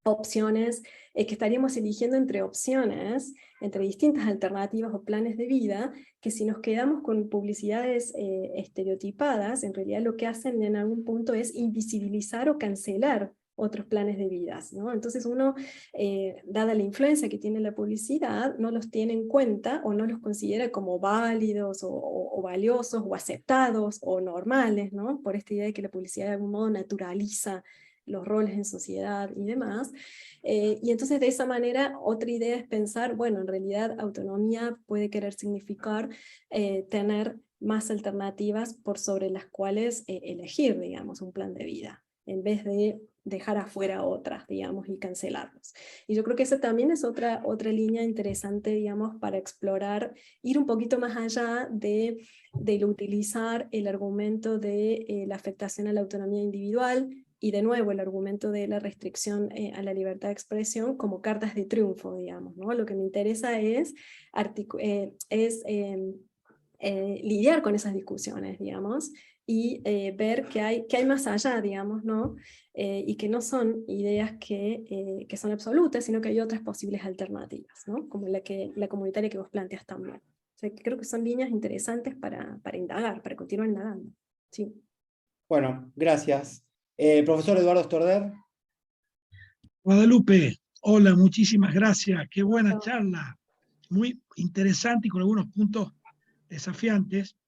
opciones, que estaríamos eligiendo entre opciones, entre distintas alternativas o planes de vida, que si nos quedamos con publicidades estereotipadas, en realidad lo que hacen en algún punto es invisibilizar o cancelar otros planes de vidas, ¿no? Entonces uno, dada la influencia que tiene la publicidad, no los tiene en cuenta o no los considera como válidos o valiosos o aceptados o normales, ¿no? Por esta idea de que la publicidad de algún modo naturaliza los roles en sociedad y demás. Y entonces de esa manera otra idea es pensar, bueno, en realidad autonomía puede querer significar tener más alternativas por sobre las cuales elegir, digamos, un plan de vida, en vez de dejar afuera otras, digamos, y cancelarlos. Y yo creo que esa también es otra línea interesante, digamos, para explorar, ir un poquito más allá de utilizar el argumento de la afectación a la autonomía individual, y de nuevo el argumento de la restricción a la libertad de expresión como cartas de triunfo, digamos, ¿no? Lo que me interesa es lidiar con esas discusiones, digamos, y ver que hay más allá, digamos, ¿no? Y que no son ideas que son absolutas, sino que hay otras posibles alternativas, ¿no? Como la comunitaria que vos planteas también. O sea, que creo que son líneas interesantes para indagar, para continuar indagando. Sí. Bueno, gracias. Profesor Eduardo Storder. Guadalupe, hola, muchísimas gracias. Qué buena No. charla. Muy interesante y con algunos puntos desafiantes.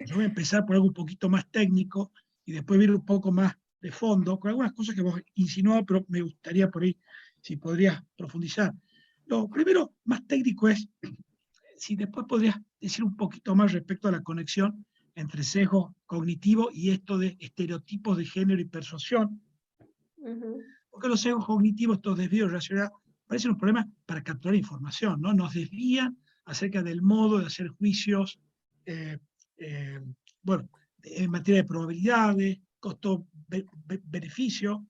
Yo voy a empezar por algo un poquito más técnico y después ir un poco más de fondo, con algunas cosas que vos insinuado, pero me gustaría por ahí, si podrías profundizar. Lo primero, más técnico es, si después podrías decir un poquito más respecto a la conexión entre sesgo cognitivo y esto de estereotipos de género y persuasión, porque los sesgos cognitivos, estos desvíos de racionalidad, parecen un problema para capturar información, ¿no? Nos desvían acerca del modo de hacer juicios, bueno, en materia de probabilidades, costo-beneficio,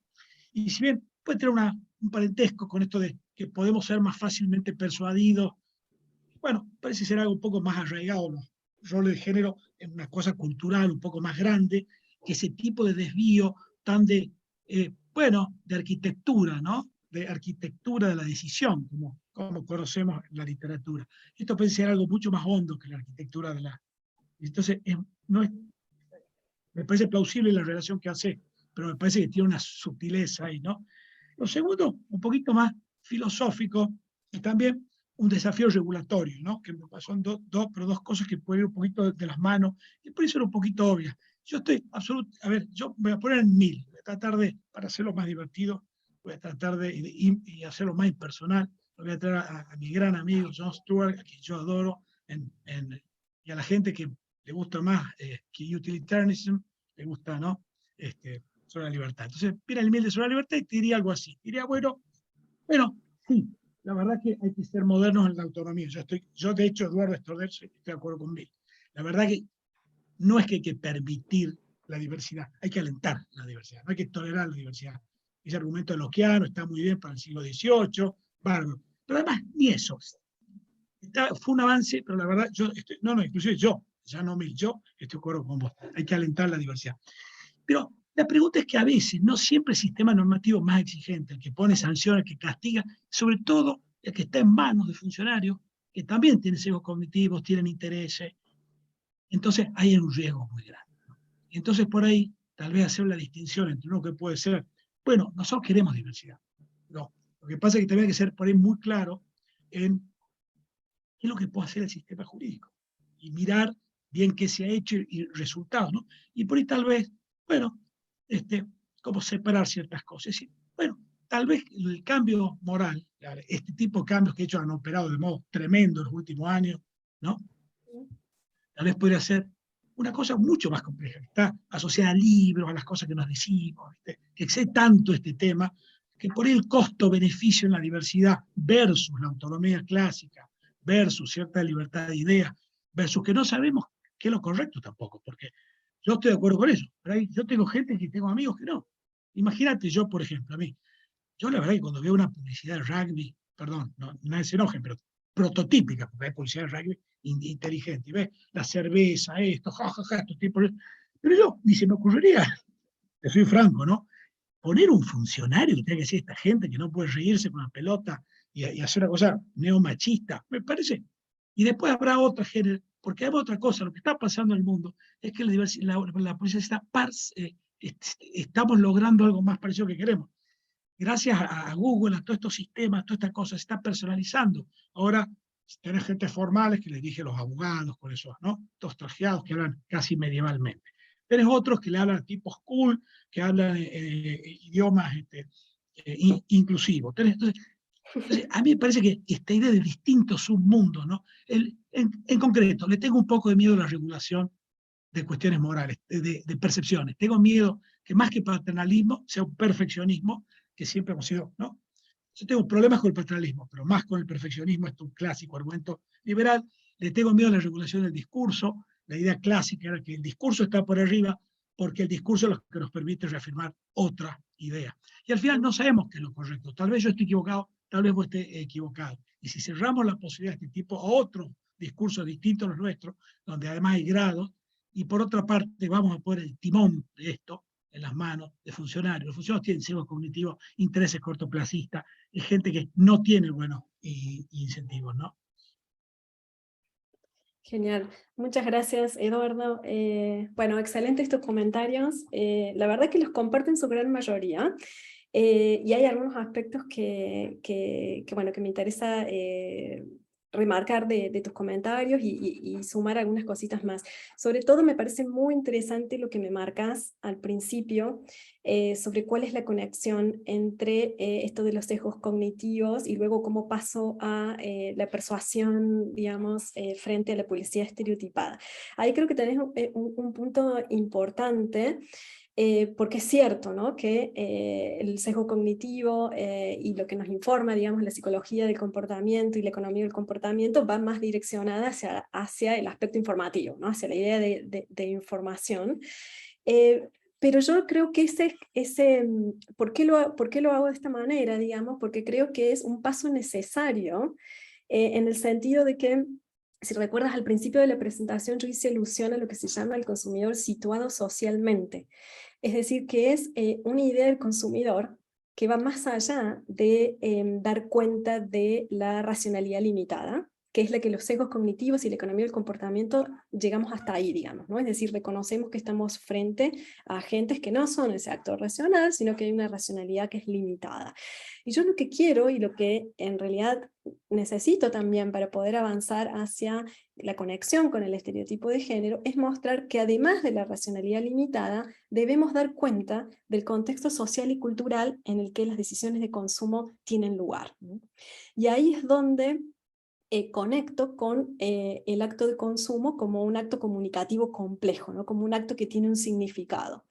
y si bien puede tener un parentesco con esto de que podemos ser más fácilmente persuadidos, bueno, parece ser algo un poco más arraigado, los roles de género en una cosa cultural un poco más grande, que ese tipo de desvío tan bueno, de arquitectura, ¿no? De arquitectura de la decisión, como conocemos en la literatura. Esto puede ser algo mucho más hondo que la arquitectura de la... Entonces, no es, me parece plausible la relación que hace, pero me parece que tiene una sutileza ahí, ¿no? Lo segundo, un poquito más filosófico, y también un desafío regulatorio, ¿no? Que son dos cosas que pueden ir un poquito de las manos, y por eso era un poquito obvia. Yo estoy a ver, yo me voy a poner en 1000, voy a tratar de, para hacerlo más divertido, voy a tratar y hacerlo más impersonal, voy a traer a mi gran amigo Jon Stewart, a quien yo adoro, y a la gente que le gusta más que utilitarianism, le gusta, ¿no? Sobre la libertad. Entonces, mira el 1000 de sobre la libertad y te diría algo así. Diría, bueno, sí, la verdad que hay que ser modernos en la autonomía. Yo de hecho, Eduardo Storder, estoy de acuerdo con 1000. La verdad que no es que hay que permitir la diversidad, hay que alentar la diversidad, no hay que tolerar la diversidad. Ese argumento de Lockeano está muy bien para el siglo XVIII, bárbaro. Pero además, ni eso. Fue un avance, pero la verdad, inclusive yo, ya no 1000, yo estoy de acuerdo con vos. Hay que alentar la diversidad. Pero la pregunta es que a veces, no siempre el sistema normativo más exigente, el que pone sanciones, el que castiga, sobre todo el que está en manos de funcionarios que también tienen sesgos cognitivos, tienen intereses. Entonces hay un riesgo muy grande. Y entonces por ahí, tal vez hacer la distinción entre uno que puede ser, bueno, nosotros queremos diversidad. No, lo que pasa es que también hay que ser por ahí muy claro en qué es lo que puede hacer el sistema jurídico y mirar bien qué se ha hecho y resultados, ¿no? Y por ahí tal vez, bueno, como separar ciertas cosas. Y, bueno, tal vez el cambio moral, este tipo de cambios que han operado de modo tremendo en los últimos años, ¿no? Tal vez podría ser una cosa mucho más compleja, que está asociada a libros, a las cosas que nos decimos, ¿viste? Que excede tanto este tema, que por ahí el costo-beneficio en la diversidad versus la autonomía clásica, versus cierta libertad de ideas, versus que no sabemos qué es lo correcto tampoco, porque yo estoy de acuerdo con eso, pero yo tengo gente que tengo amigos que no. Imagínate yo, por ejemplo, a mí, yo la verdad que cuando veo una publicidad de rugby, perdón, no, nadie se enojen, pero prototípica, porque hay publicidad de rugby inteligente, y ves la cerveza, esto, jajaja, estos tipos, pero yo ni se me ocurriría, te soy franco, ¿no? Poner un funcionario que tenga que decir esta gente que no puede reírse con la pelota y hacer una cosa neomachista, me parece. Y después habrá otra género, porque hay otra cosa, lo que está pasando en el mundo es que la policía estamos logrando algo más parecido que queremos. Gracias a Google, a todos estos sistemas, a todas estas cosas, se está personalizando. Ahora tenés gente formales que les dije los abogados, con esos, ¿no? Todos trajeados que hablan casi medievalmente. Tenés otros que le hablan a tipos cool, que hablan idiomas inclusivos. Entonces, a mí me parece que esta idea de distintos submundos, ¿no? En concreto, le tengo un poco de miedo a la regulación de cuestiones morales, de percepciones. Tengo miedo que más que paternalismo sea un perfeccionismo, que siempre hemos sido, ¿no? Yo tengo problemas con el paternalismo, pero más con el perfeccionismo, esto es un clásico argumento liberal. Le tengo miedo a la regulación del discurso. La idea clásica era que el discurso está por arriba porque el discurso es lo que nos permite reafirmar otra idea. Y al final no sabemos qué es lo correcto. Tal vez yo esté equivocado, tal vez vos estés equivocado. Y si cerramos la posibilidad de este tipo a otros discursos distintos a los nuestros, donde además hay grados, y por otra parte vamos a poner el timón de esto en las manos de funcionarios. Los funcionarios tienen sesgos cognitivos, intereses cortoplacistas, y gente que no tiene buenos incentivos, ¿no? Genial, muchas gracias, Eduardo. Bueno, excelentes tus comentarios. La verdad que los comparten su gran mayoría. Y hay algunos aspectos bueno, que me interesa remarcar de tus comentarios y sumar algunas cositas más. Sobre todo me parece muy interesante lo que me marcas al principio sobre cuál es la conexión entre esto de los sesgos cognitivos y luego cómo paso a la persuasión, digamos, frente a la publicidad estereotipada. Ahí creo que tenés un punto importante. Porque es cierto, ¿no? Que el sesgo cognitivo y lo que nos informa, digamos, la psicología del comportamiento y la economía del comportamiento va más direccionada hacia el aspecto informativo, ¿no? Hacia la idea de información. Pero yo creo que ¿por qué lo hago de esta manera? Digamos, porque creo que es un paso necesario en el sentido de que, si recuerdas al principio de la presentación, yo hice alusión a lo que se llama el consumidor situado socialmente. Es decir, que es una idea del consumidor que va más allá de dar cuenta de la racionalidad limitada, que es la que los sesgos cognitivos y la economía del comportamiento llegamos hasta ahí, digamos, ¿no? Es decir, reconocemos que estamos frente a agentes que no son ese actor racional, sino que hay una racionalidad que es limitada. Y yo lo que quiero y lo que en realidad necesito también para poder avanzar hacia la conexión con el estereotipo de género es mostrar que además de la racionalidad limitada, debemos dar cuenta del contexto social y cultural en el que las decisiones de consumo tienen lugar, ¿no? Y ahí es donde conecto con el acto de consumo como un acto comunicativo complejo, ¿no? Como un acto que tiene un significado.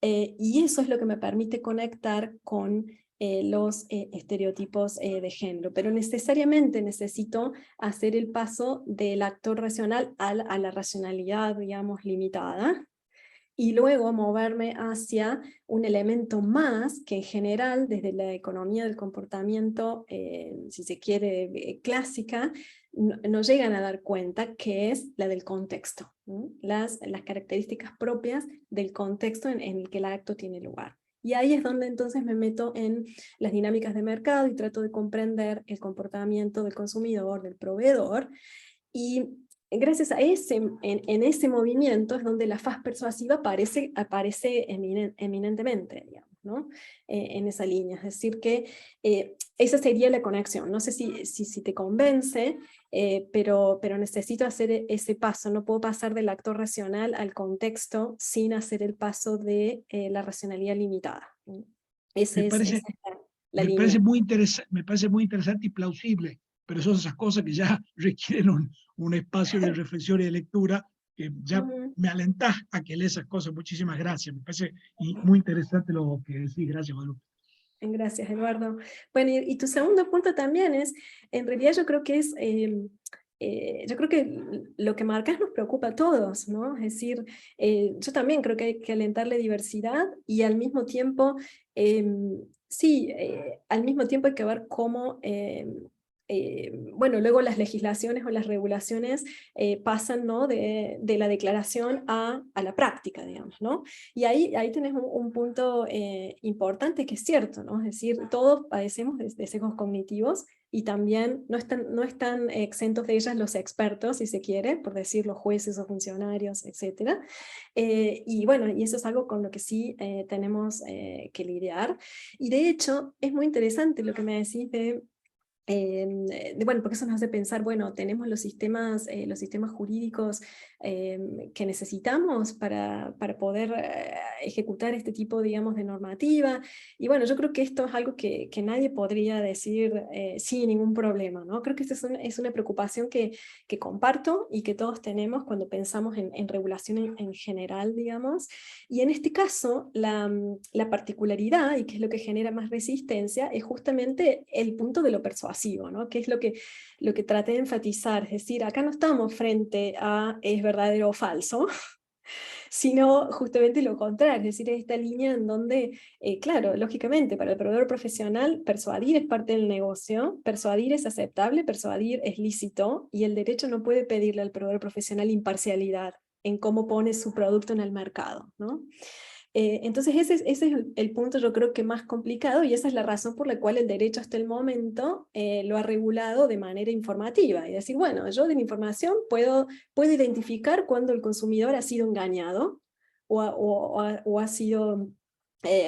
Y eso es lo que me permite conectar con los estereotipos de género, pero necesariamente necesito hacer el paso del actor racional a la racionalidad, digamos, limitada, y luego moverme hacia un elemento más que en general desde la economía del comportamiento, si se quiere, clásica, no llegan a dar cuenta, que es la del contexto, ¿no? Las características propias del contexto en el que el acto tiene lugar. Y ahí es donde entonces me meto en las dinámicas de mercado y trato de comprender el comportamiento del consumidor, del proveedor, y gracias a en ese movimiento es donde la faz persuasiva aparece eminentemente, digamos, ¿no? En esa línea. Es decir que esa sería la conexión. No sé si te convence, pero necesito hacer ese paso. No puedo pasar del actor racional al contexto sin hacer el paso de la racionalidad limitada. Me parece, Esa es la línea. me parece muy interesante y plausible, pero son esas cosas que ya requieren un espacio de reflexión y de lectura, que ya me alentás a que lea esas cosas. Muchísimas gracias. Me parece muy interesante lo que decís. Gracias, Guadalupe. Gracias, Eduardo. Bueno, y tu segundo punto también es, en realidad yo creo que es, yo creo que lo que marcas nos preocupa a todos, ¿no? Es decir, yo también creo que hay que alentarle diversidad y al mismo tiempo, sí, al mismo tiempo hay que ver cómo, bueno, luego las legislaciones o las regulaciones pasan, ¿no? de la declaración a la práctica, digamos, ¿no? Y ahí tenés un punto importante que es cierto, ¿no? Es decir, todos padecemos de sesgos cognitivos y también no están exentos de ellas los expertos, si se quiere, por decir los jueces o funcionarios, etc. Y bueno, y eso es algo con lo que sí tenemos que lidiar. Y de hecho, es muy interesante lo que me decís de Bueno, porque eso nos hace pensar, bueno, tenemos los sistemas jurídicos que necesitamos para poder ejecutar este tipo, digamos, de normativa. Y bueno, yo creo que esto es algo que nadie podría decir sin ningún problema, ¿no? Creo que esta es una preocupación que comparto y que todos tenemos cuando pensamos en regulación en general, digamos. Y en este caso, la particularidad, y que es lo que genera más resistencia, es justamente el punto de lo persuasivo, ¿no? Que es lo que traté de enfatizar. Es decir, acá no estamos frente a es verdadero o falso, sino justamente lo contrario, es decir, esta línea en donde, claro, lógicamente, para el proveedor profesional, persuadir es parte del negocio, persuadir es aceptable, persuadir es lícito, y el derecho no puede pedirle al proveedor profesional imparcialidad en cómo pone su producto en el mercado, ¿no? Entonces ese es el punto, yo creo que más complicado, y esa es la razón por la cual el derecho hasta el momento lo ha regulado de manera informativa, y decir, bueno, yo de mi información puedo identificar cuando el consumidor ha sido engañado o ha sido,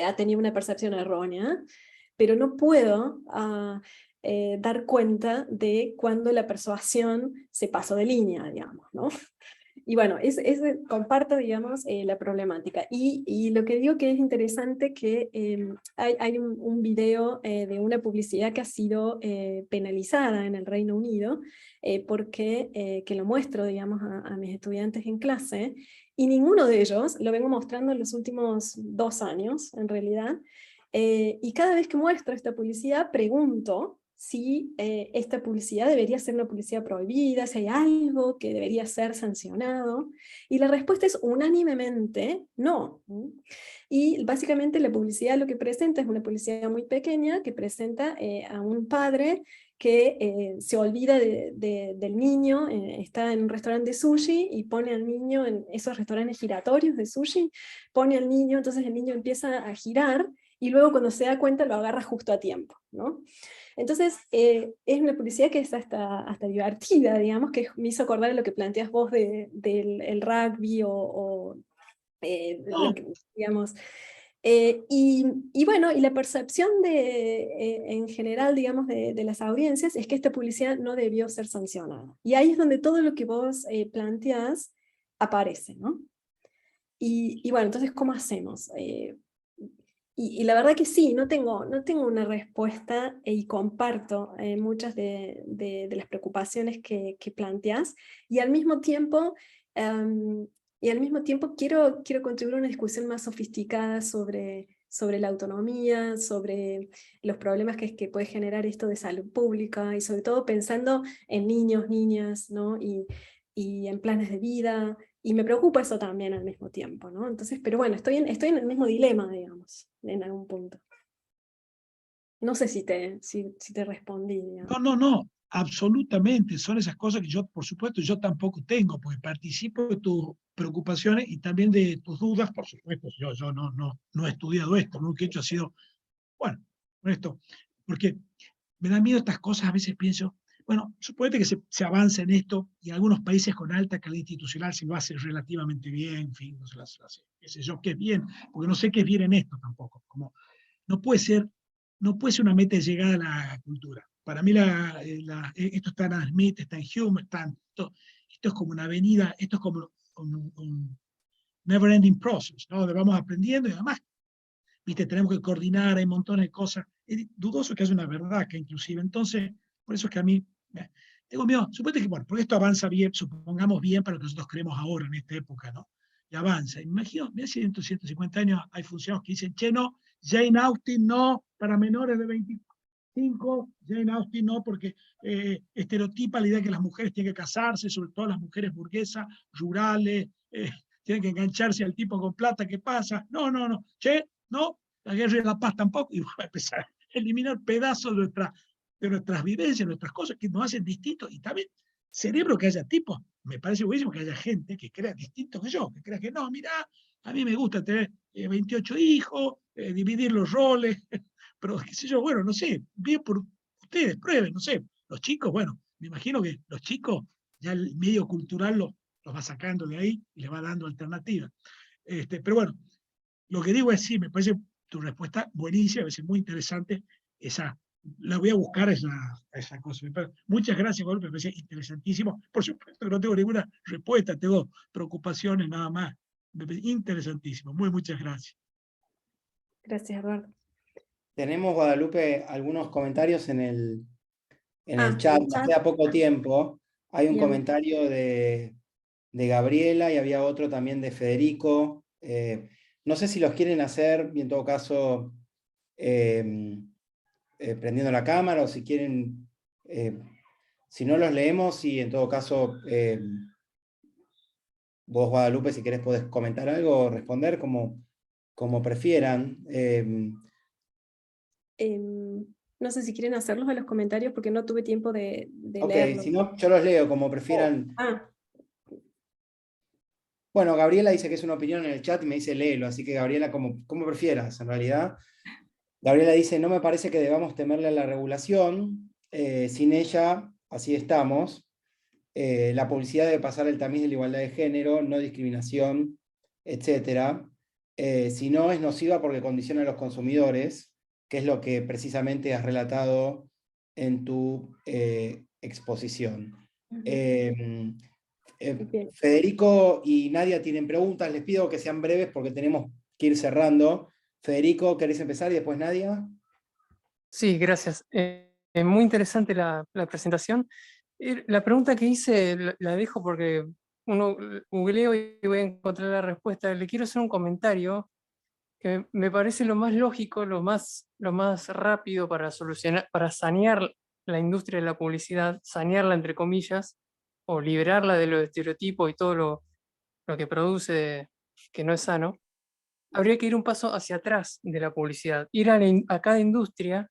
ha tenido una percepción errónea, pero no puedo dar cuenta de cuando la persuasión se pasó de línea, digamos, ¿no? Y bueno, comparto, digamos, la problemática. Y lo que digo que es interesante que hay un video de una publicidad que ha sido penalizada en el Reino Unido, porque que lo muestro, digamos, a mis estudiantes en clase, y ninguno de ellos, lo vengo mostrando en los últimos 2 años, en realidad, y cada vez que muestro esta publicidad pregunto si esta publicidad debería ser una publicidad prohibida, si hay algo que debería ser sancionado, y la respuesta es unánimemente no. Y básicamente la publicidad lo que presenta es una publicidad muy pequeña que presenta a un padre que se olvida del niño, está en un restaurante de sushi y pone al niño en esos restaurantes giratorios de sushi, pone al niño, entonces el niño empieza a girar y luego cuando se da cuenta lo agarra justo a tiempo, ¿no? Entonces, es una publicidad que es hasta divertida, digamos, que me hizo acordar de lo que planteas vos del el rugby digamos. Y bueno, y la percepción en general, digamos, de las audiencias es que esta publicidad no debió ser sancionada. Y ahí es donde todo lo que vos planteás aparece, ¿no? Y bueno, entonces, ¿cómo hacemos? Y la verdad que sí, no tengo una respuesta y comparto muchas de las preocupaciones que planteas, y al mismo tiempo, quiero contribuir a una discusión más sofisticada sobre la autonomía, sobre los problemas que puede generar esto de salud pública, y sobre todo pensando en niños, niñas, ¿no? Y en planes de vida. Y me preocupa eso también al mismo tiempo, ¿no? Entonces, pero bueno, estoy en el mismo dilema, digamos, en algún punto. No sé si te respondí, digamos. No, absolutamente. Son esas cosas que yo, por supuesto, yo tampoco tengo, porque participo de tus preocupaciones y también de tus dudas, por supuesto. Yo no he estudiado esto, lo que he hecho ha sido, bueno, esto, porque me da miedo estas cosas, a veces pienso, bueno, suponete que se avance en esto y algunos países con alta calidad institucional se lo hacen relativamente bien, en fin, no se las hace, qué sé yo, qué es bien, porque no sé qué es bien en esto tampoco, como no puede ser una meta de llegada a la cultura. Para mí esto está en Adam Smith, está en Hume, esto es como una avenida, esto es como un never ending process, ¿no? Donde vamos aprendiendo y además, viste, tenemos que coordinar, hay montones de cosas. Es dudoso que haya una verdad que inclusive. Entonces, por eso es que a mí tengo miedo. Suponete que, bueno, porque esto avanza bien, supongamos bien para lo que nosotros creemos ahora en esta época, ¿no? Y avanza. Imagino, mira, 150 años hay funcionarios que dicen, che, no, Jane Austen no, para menores de 25, Jane Austen no, porque estereotipa la idea de que las mujeres tienen que casarse, sobre todo las mujeres burguesas, rurales, tienen que engancharse al tipo con plata, ¿qué pasa? No, che, no, la guerra y la paz tampoco, y va a empezar a eliminar pedazos de nuestras vivencias, nuestras cosas que nos hacen distintos, y también cerebro que haya tipos, me parece buenísimo que haya gente que crea distinto que yo, que crea que no, mirá, a mí me gusta tener 28 hijos, dividir los roles, pero qué sé yo, bueno, no sé, bien por ustedes, prueben, no sé, los chicos, bueno, me imagino que los chicos, ya el medio cultural los va sacando de ahí y les va dando alternativas. Pero bueno, lo que digo es sí, me parece tu respuesta buenísima, a veces muy interesante, esa la voy a buscar esa cosa. Muchas gracias, Guadalupe, me parece interesantísimo. Por supuesto que no tengo ninguna respuesta, tengo preocupaciones nada más. Me parece interesantísimo. Muchas gracias. Gracias, Eduardo. Tenemos, Guadalupe, algunos comentarios en el chat. el Nos chat. queda poco tiempo. Hay un Bien. comentario de Gabriela y había otro también de Federico. No sé si los quieren hacer, y en todo caso, prendiendo la cámara, o si quieren, si no los leemos, y en todo caso, vos, Guadalupe, si querés podés comentar algo o responder como prefieran. No sé si quieren hacerlos en los comentarios porque no tuve tiempo de Ok, leerlos. si no, yo los leo como prefieran. Ah, Bueno, Gabriela dice que es una opinión en el chat y me dice léelo, así que Gabriela, como prefieras, en realidad. Gabriela dice, no me parece que debamos temerle a la regulación, sin ella, así estamos. La publicidad debe pasar el tamiz de la igualdad de género, no discriminación, etc. Si no, es nociva porque condiciona a los consumidores, que es lo que precisamente has relatado en tu exposición. bien. Federico y Nadia tienen preguntas, les pido que sean breves porque tenemos que ir cerrando. Federico, ¿querés empezar y después Nadia? Sí, gracias. Muy interesante la presentación. La pregunta que hice la dejo porque uno googleo y voy a encontrar la respuesta. Le quiero hacer un comentario que me parece lo más lógico, lo más rápido para solucionar, para sanear la industria de la publicidad, sanearla entre comillas, o liberarla de los estereotipos y todo lo que produce que no es sano. Habría que ir un paso hacia atrás de la publicidad, ir a cada industria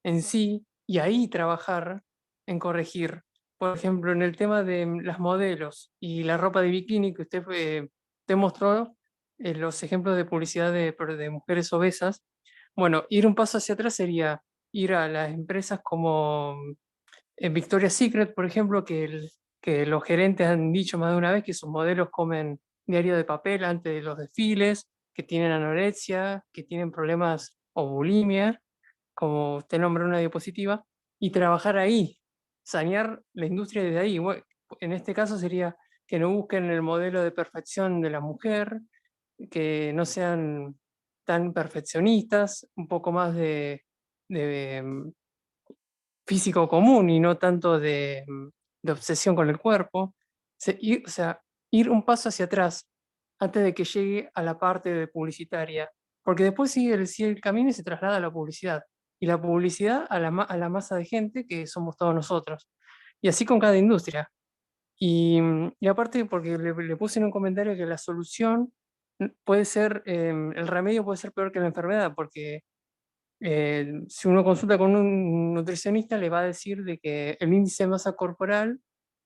en sí y ahí trabajar en corregir. Por ejemplo, en el tema de las modelos y la ropa de bikini que usted mostró, los ejemplos de publicidad de mujeres obesas. Bueno, ir un paso hacia atrás sería ir a las empresas como Victoria's Secret, por ejemplo, que los gerentes han dicho más de una vez que sus modelos comen diario de papel antes de los desfiles, que tienen anorexia, que tienen problemas o bulimia, como usted nombró en una diapositiva, y trabajar ahí, sanear la industria desde ahí. Bueno, en este caso sería que no busquen el modelo de perfección de la mujer, que no sean tan perfeccionistas, un poco más de físico común y no tanto de obsesión con el cuerpo. O sea, ir un paso hacia atrás antes de que llegue a la parte de publicitaria, porque después sigue el camino y se traslada a la publicidad, y la publicidad a la masa de gente que somos todos nosotros, y así con cada industria. Y aparte, porque le puse en un comentario que la solución puede ser, el remedio puede ser peor que la enfermedad, porque si uno consulta con un nutricionista, le va a decir de que el índice de masa corporal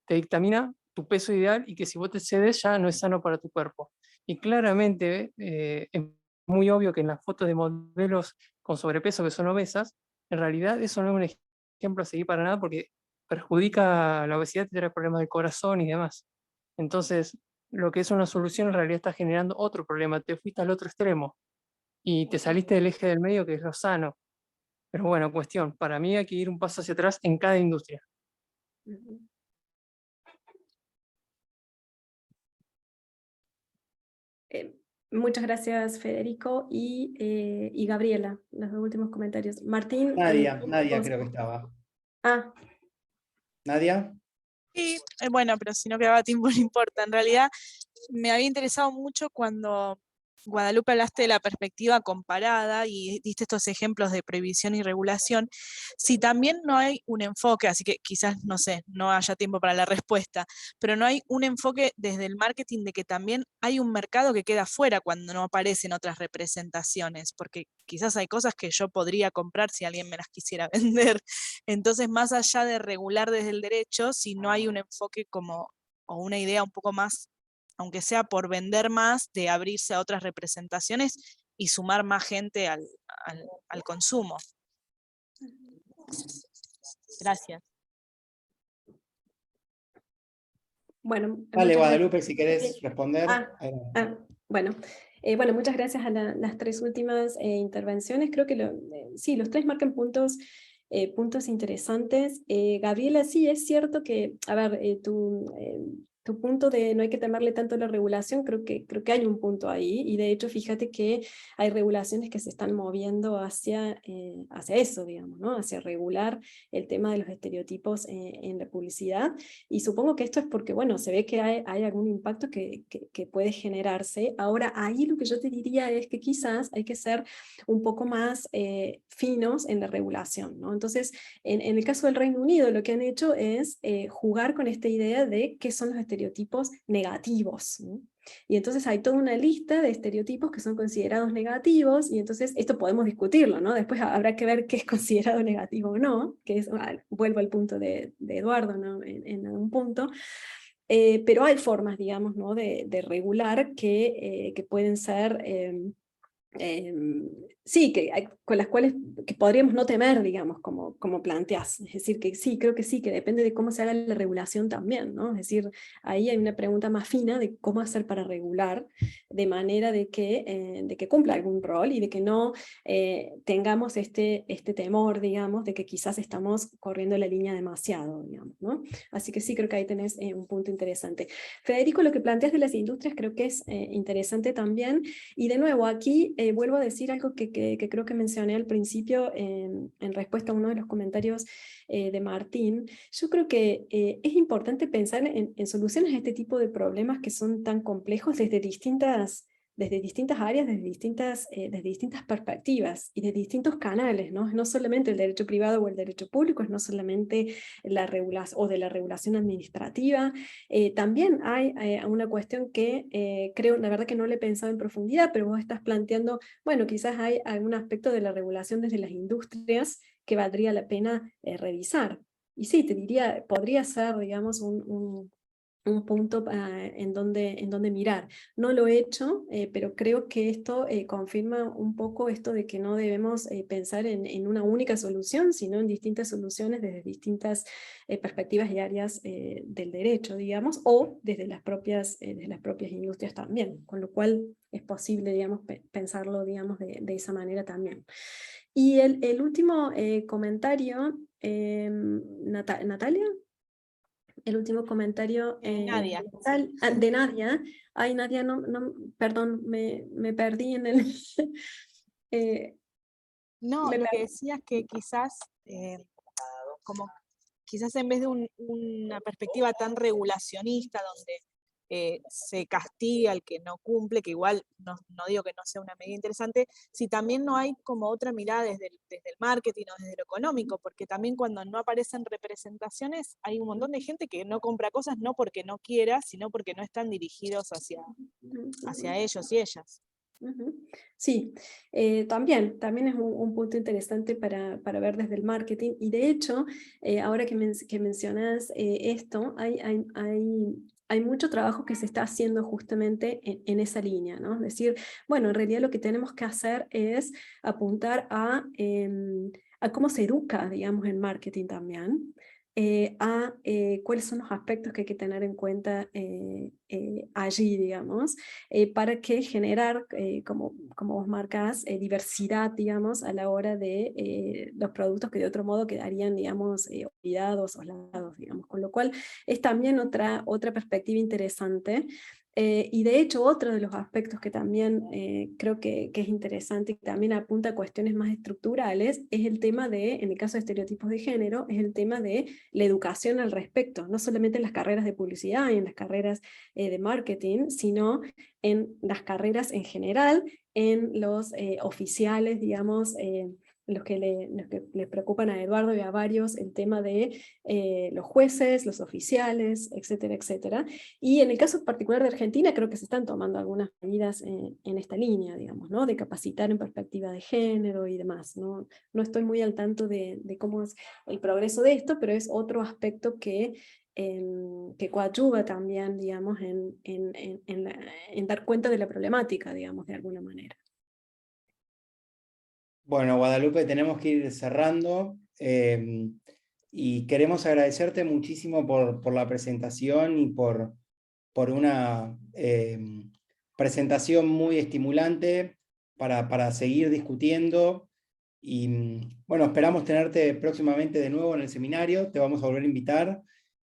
te dictamina tu peso ideal y que si vos te excedes ya no es sano para tu cuerpo. Y claramente es muy obvio que en las fotos de modelos con sobrepeso que son obesas, en realidad eso no es un ejemplo a seguir para nada porque perjudica la obesidad, te trae problemas de corazón y demás. Entonces, lo que es una solución en realidad está generando otro problema, te fuiste al otro extremo y te saliste del eje del medio que es lo sano. Pero bueno, cuestión, para mí hay que ir un paso hacia atrás en cada industria. Muchas gracias, Federico y Gabriela, los dos últimos comentarios. Martín. Nadia creo que estaba. Ah, ¿Nadia? Sí, bueno, pero si no quedaba tiempo no importa. En realidad me había interesado mucho cuando Guadalupe hablaste de la perspectiva comparada y diste estos ejemplos de prohibición y regulación. Si también no hay un enfoque, así que quizás, no sé, no haya tiempo para la respuesta, pero no hay un enfoque desde el marketing de que también hay un mercado que queda fuera cuando no aparecen otras representaciones, porque quizás hay cosas que yo podría comprar si alguien me las quisiera vender. Entonces, más allá de regular desde el derecho, si no hay un enfoque como, o una idea un poco más, aunque sea por vender más, de abrirse a otras representaciones y sumar más gente al consumo. Gracias. bueno. Dale, Guadalupe, si querés responder. Bueno. Bueno, muchas gracias a las tres últimas intervenciones. Creo que sí, los tres marcan puntos puntos interesantes. Gabriela, sí, es cierto que, a ver, tu punto de no hay que temerle tanto a la regulación, creo que hay un punto ahí, y de hecho fíjate que hay regulaciones que se están moviendo hacia eso, digamos, ¿no? Hacia regular el tema de los estereotipos en la publicidad, y supongo que esto es porque, bueno, se ve que hay algún impacto que puede generarse. Ahora, ahí lo que yo te diría es que quizás hay que ser un poco más finos en la regulación, ¿no? Entonces, en el caso del Reino Unido, lo que han hecho es jugar con esta idea de qué son los estereotipos negativos, ¿no? Y entonces hay toda una lista de estereotipos que son considerados negativos, y entonces esto podemos discutirlo, ¿no? Después habrá que ver qué es considerado negativo o no, que es, vuelvo al punto de Eduardo, ¿no? En algún punto. Pero hay formas, digamos, ¿no? de regular que pueden ser... sí, con las cuales que podríamos no temer, digamos, como planteás. Es decir, que sí, creo que sí, que depende de cómo se haga la regulación también, ¿no? Es decir, ahí hay una pregunta más fina de cómo hacer para regular, de manera de que cumpla algún rol y de que no tengamos este temor, digamos, de que quizás estamos corriendo la línea demasiado, digamos, ¿no? Así que sí, creo que ahí tenés un punto interesante. Federico, lo que planteas de las industrias creo que es interesante también, y de nuevo, aquí vuelvo a decir algo que creo que mencioné al principio en respuesta a uno de los comentarios de Martín. Yo creo que es importante pensar en soluciones a este tipo de problemas que son tan complejos desde distintas áreas, desde distintas perspectivas y de distintos canales, ¿no? No solamente el derecho privado o el derecho público, es no solamente la regulación administrativa. También hay una cuestión que creo, la verdad que no le he pensado en profundidad, pero vos estás planteando, bueno, quizás hay algún aspecto de la regulación desde las industrias que valdría la pena revisar. Y sí, te diría, podría ser, digamos, un punto en donde mirar. No lo he hecho, pero creo que esto confirma un poco esto de que no debemos pensar en una única solución, sino en distintas soluciones desde distintas perspectivas y áreas del derecho, digamos, o desde las propias industrias también, con lo cual es posible, digamos, pensarlo, digamos, de esa manera también. Y el último comentario, Natalia. El último comentario Nadia. de Nadia. Ay, Nadia, perdón, me perdí en el... No, lo que decía es que quizás, como quizás en vez de una perspectiva tan regulacionista, donde se castiga al que no cumple, que igual no digo que no sea una medida interesante, si también no hay como otra mirada desde el marketing o desde lo económico, porque también cuando no aparecen representaciones hay un montón de gente que no compra cosas no porque no quiera, sino porque no están dirigidos hacia ellos y ellas. Sí, también es un punto interesante para ver desde el marketing, y de hecho, ahora que mencionas esto, hay mucho trabajo que se está haciendo justamente en esa línea, ¿no? Es decir, bueno, en realidad lo que tenemos que hacer es apuntar a cómo se educa, digamos, en marketing también, cuáles son los aspectos que hay que tener en cuenta allí, digamos, para que generar, como vos marcas, diversidad, digamos, a la hora de los productos que de otro modo quedarían, digamos, olvidados, oslados, digamos, con lo cual es también otra perspectiva interesante. Y de hecho, otro de los aspectos que también creo que es interesante y que también apunta a cuestiones más estructurales es el tema de, en el caso de estereotipos de género, es el tema de la educación al respecto, no solamente en las carreras de publicidad y en las carreras de marketing, sino en las carreras en general, en los oficiales, digamos, los que le preocupan a Eduardo y a varios, el tema de los jueces, los oficiales, etcétera, etcétera. Y en el caso particular de Argentina, creo que se están tomando algunas medidas en esta línea, digamos, ¿no? De capacitar en perspectiva de género y demás, ¿no? No estoy muy al tanto de cómo es el progreso de esto, pero es otro aspecto que coadyuva también, digamos, en dar cuenta de la problemática, digamos, de alguna manera. Bueno, Guadalupe, tenemos que ir cerrando y queremos agradecerte muchísimo por la presentación y por una presentación muy estimulante para seguir discutiendo Y bueno, esperamos tenerte próximamente de nuevo en el seminario, te vamos a volver a invitar.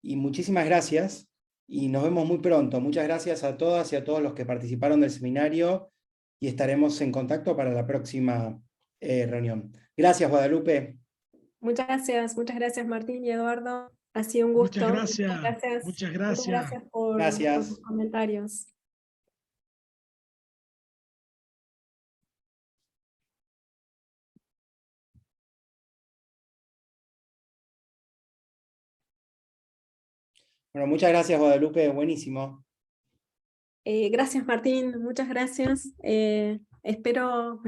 Y muchísimas gracias, y nos vemos muy pronto. Muchas gracias a todas y a todos los que participaron del seminario, y estaremos en contacto para la próxima reunión. Gracias, Guadalupe. Muchas gracias Martín y Eduardo. Ha sido un gusto. Muchas gracias. Muchas Muchas gracias. gracias por Gracias. sus comentarios. Bueno, muchas gracias, Guadalupe, buenísimo. Gracias Martín, muchas gracias. Espero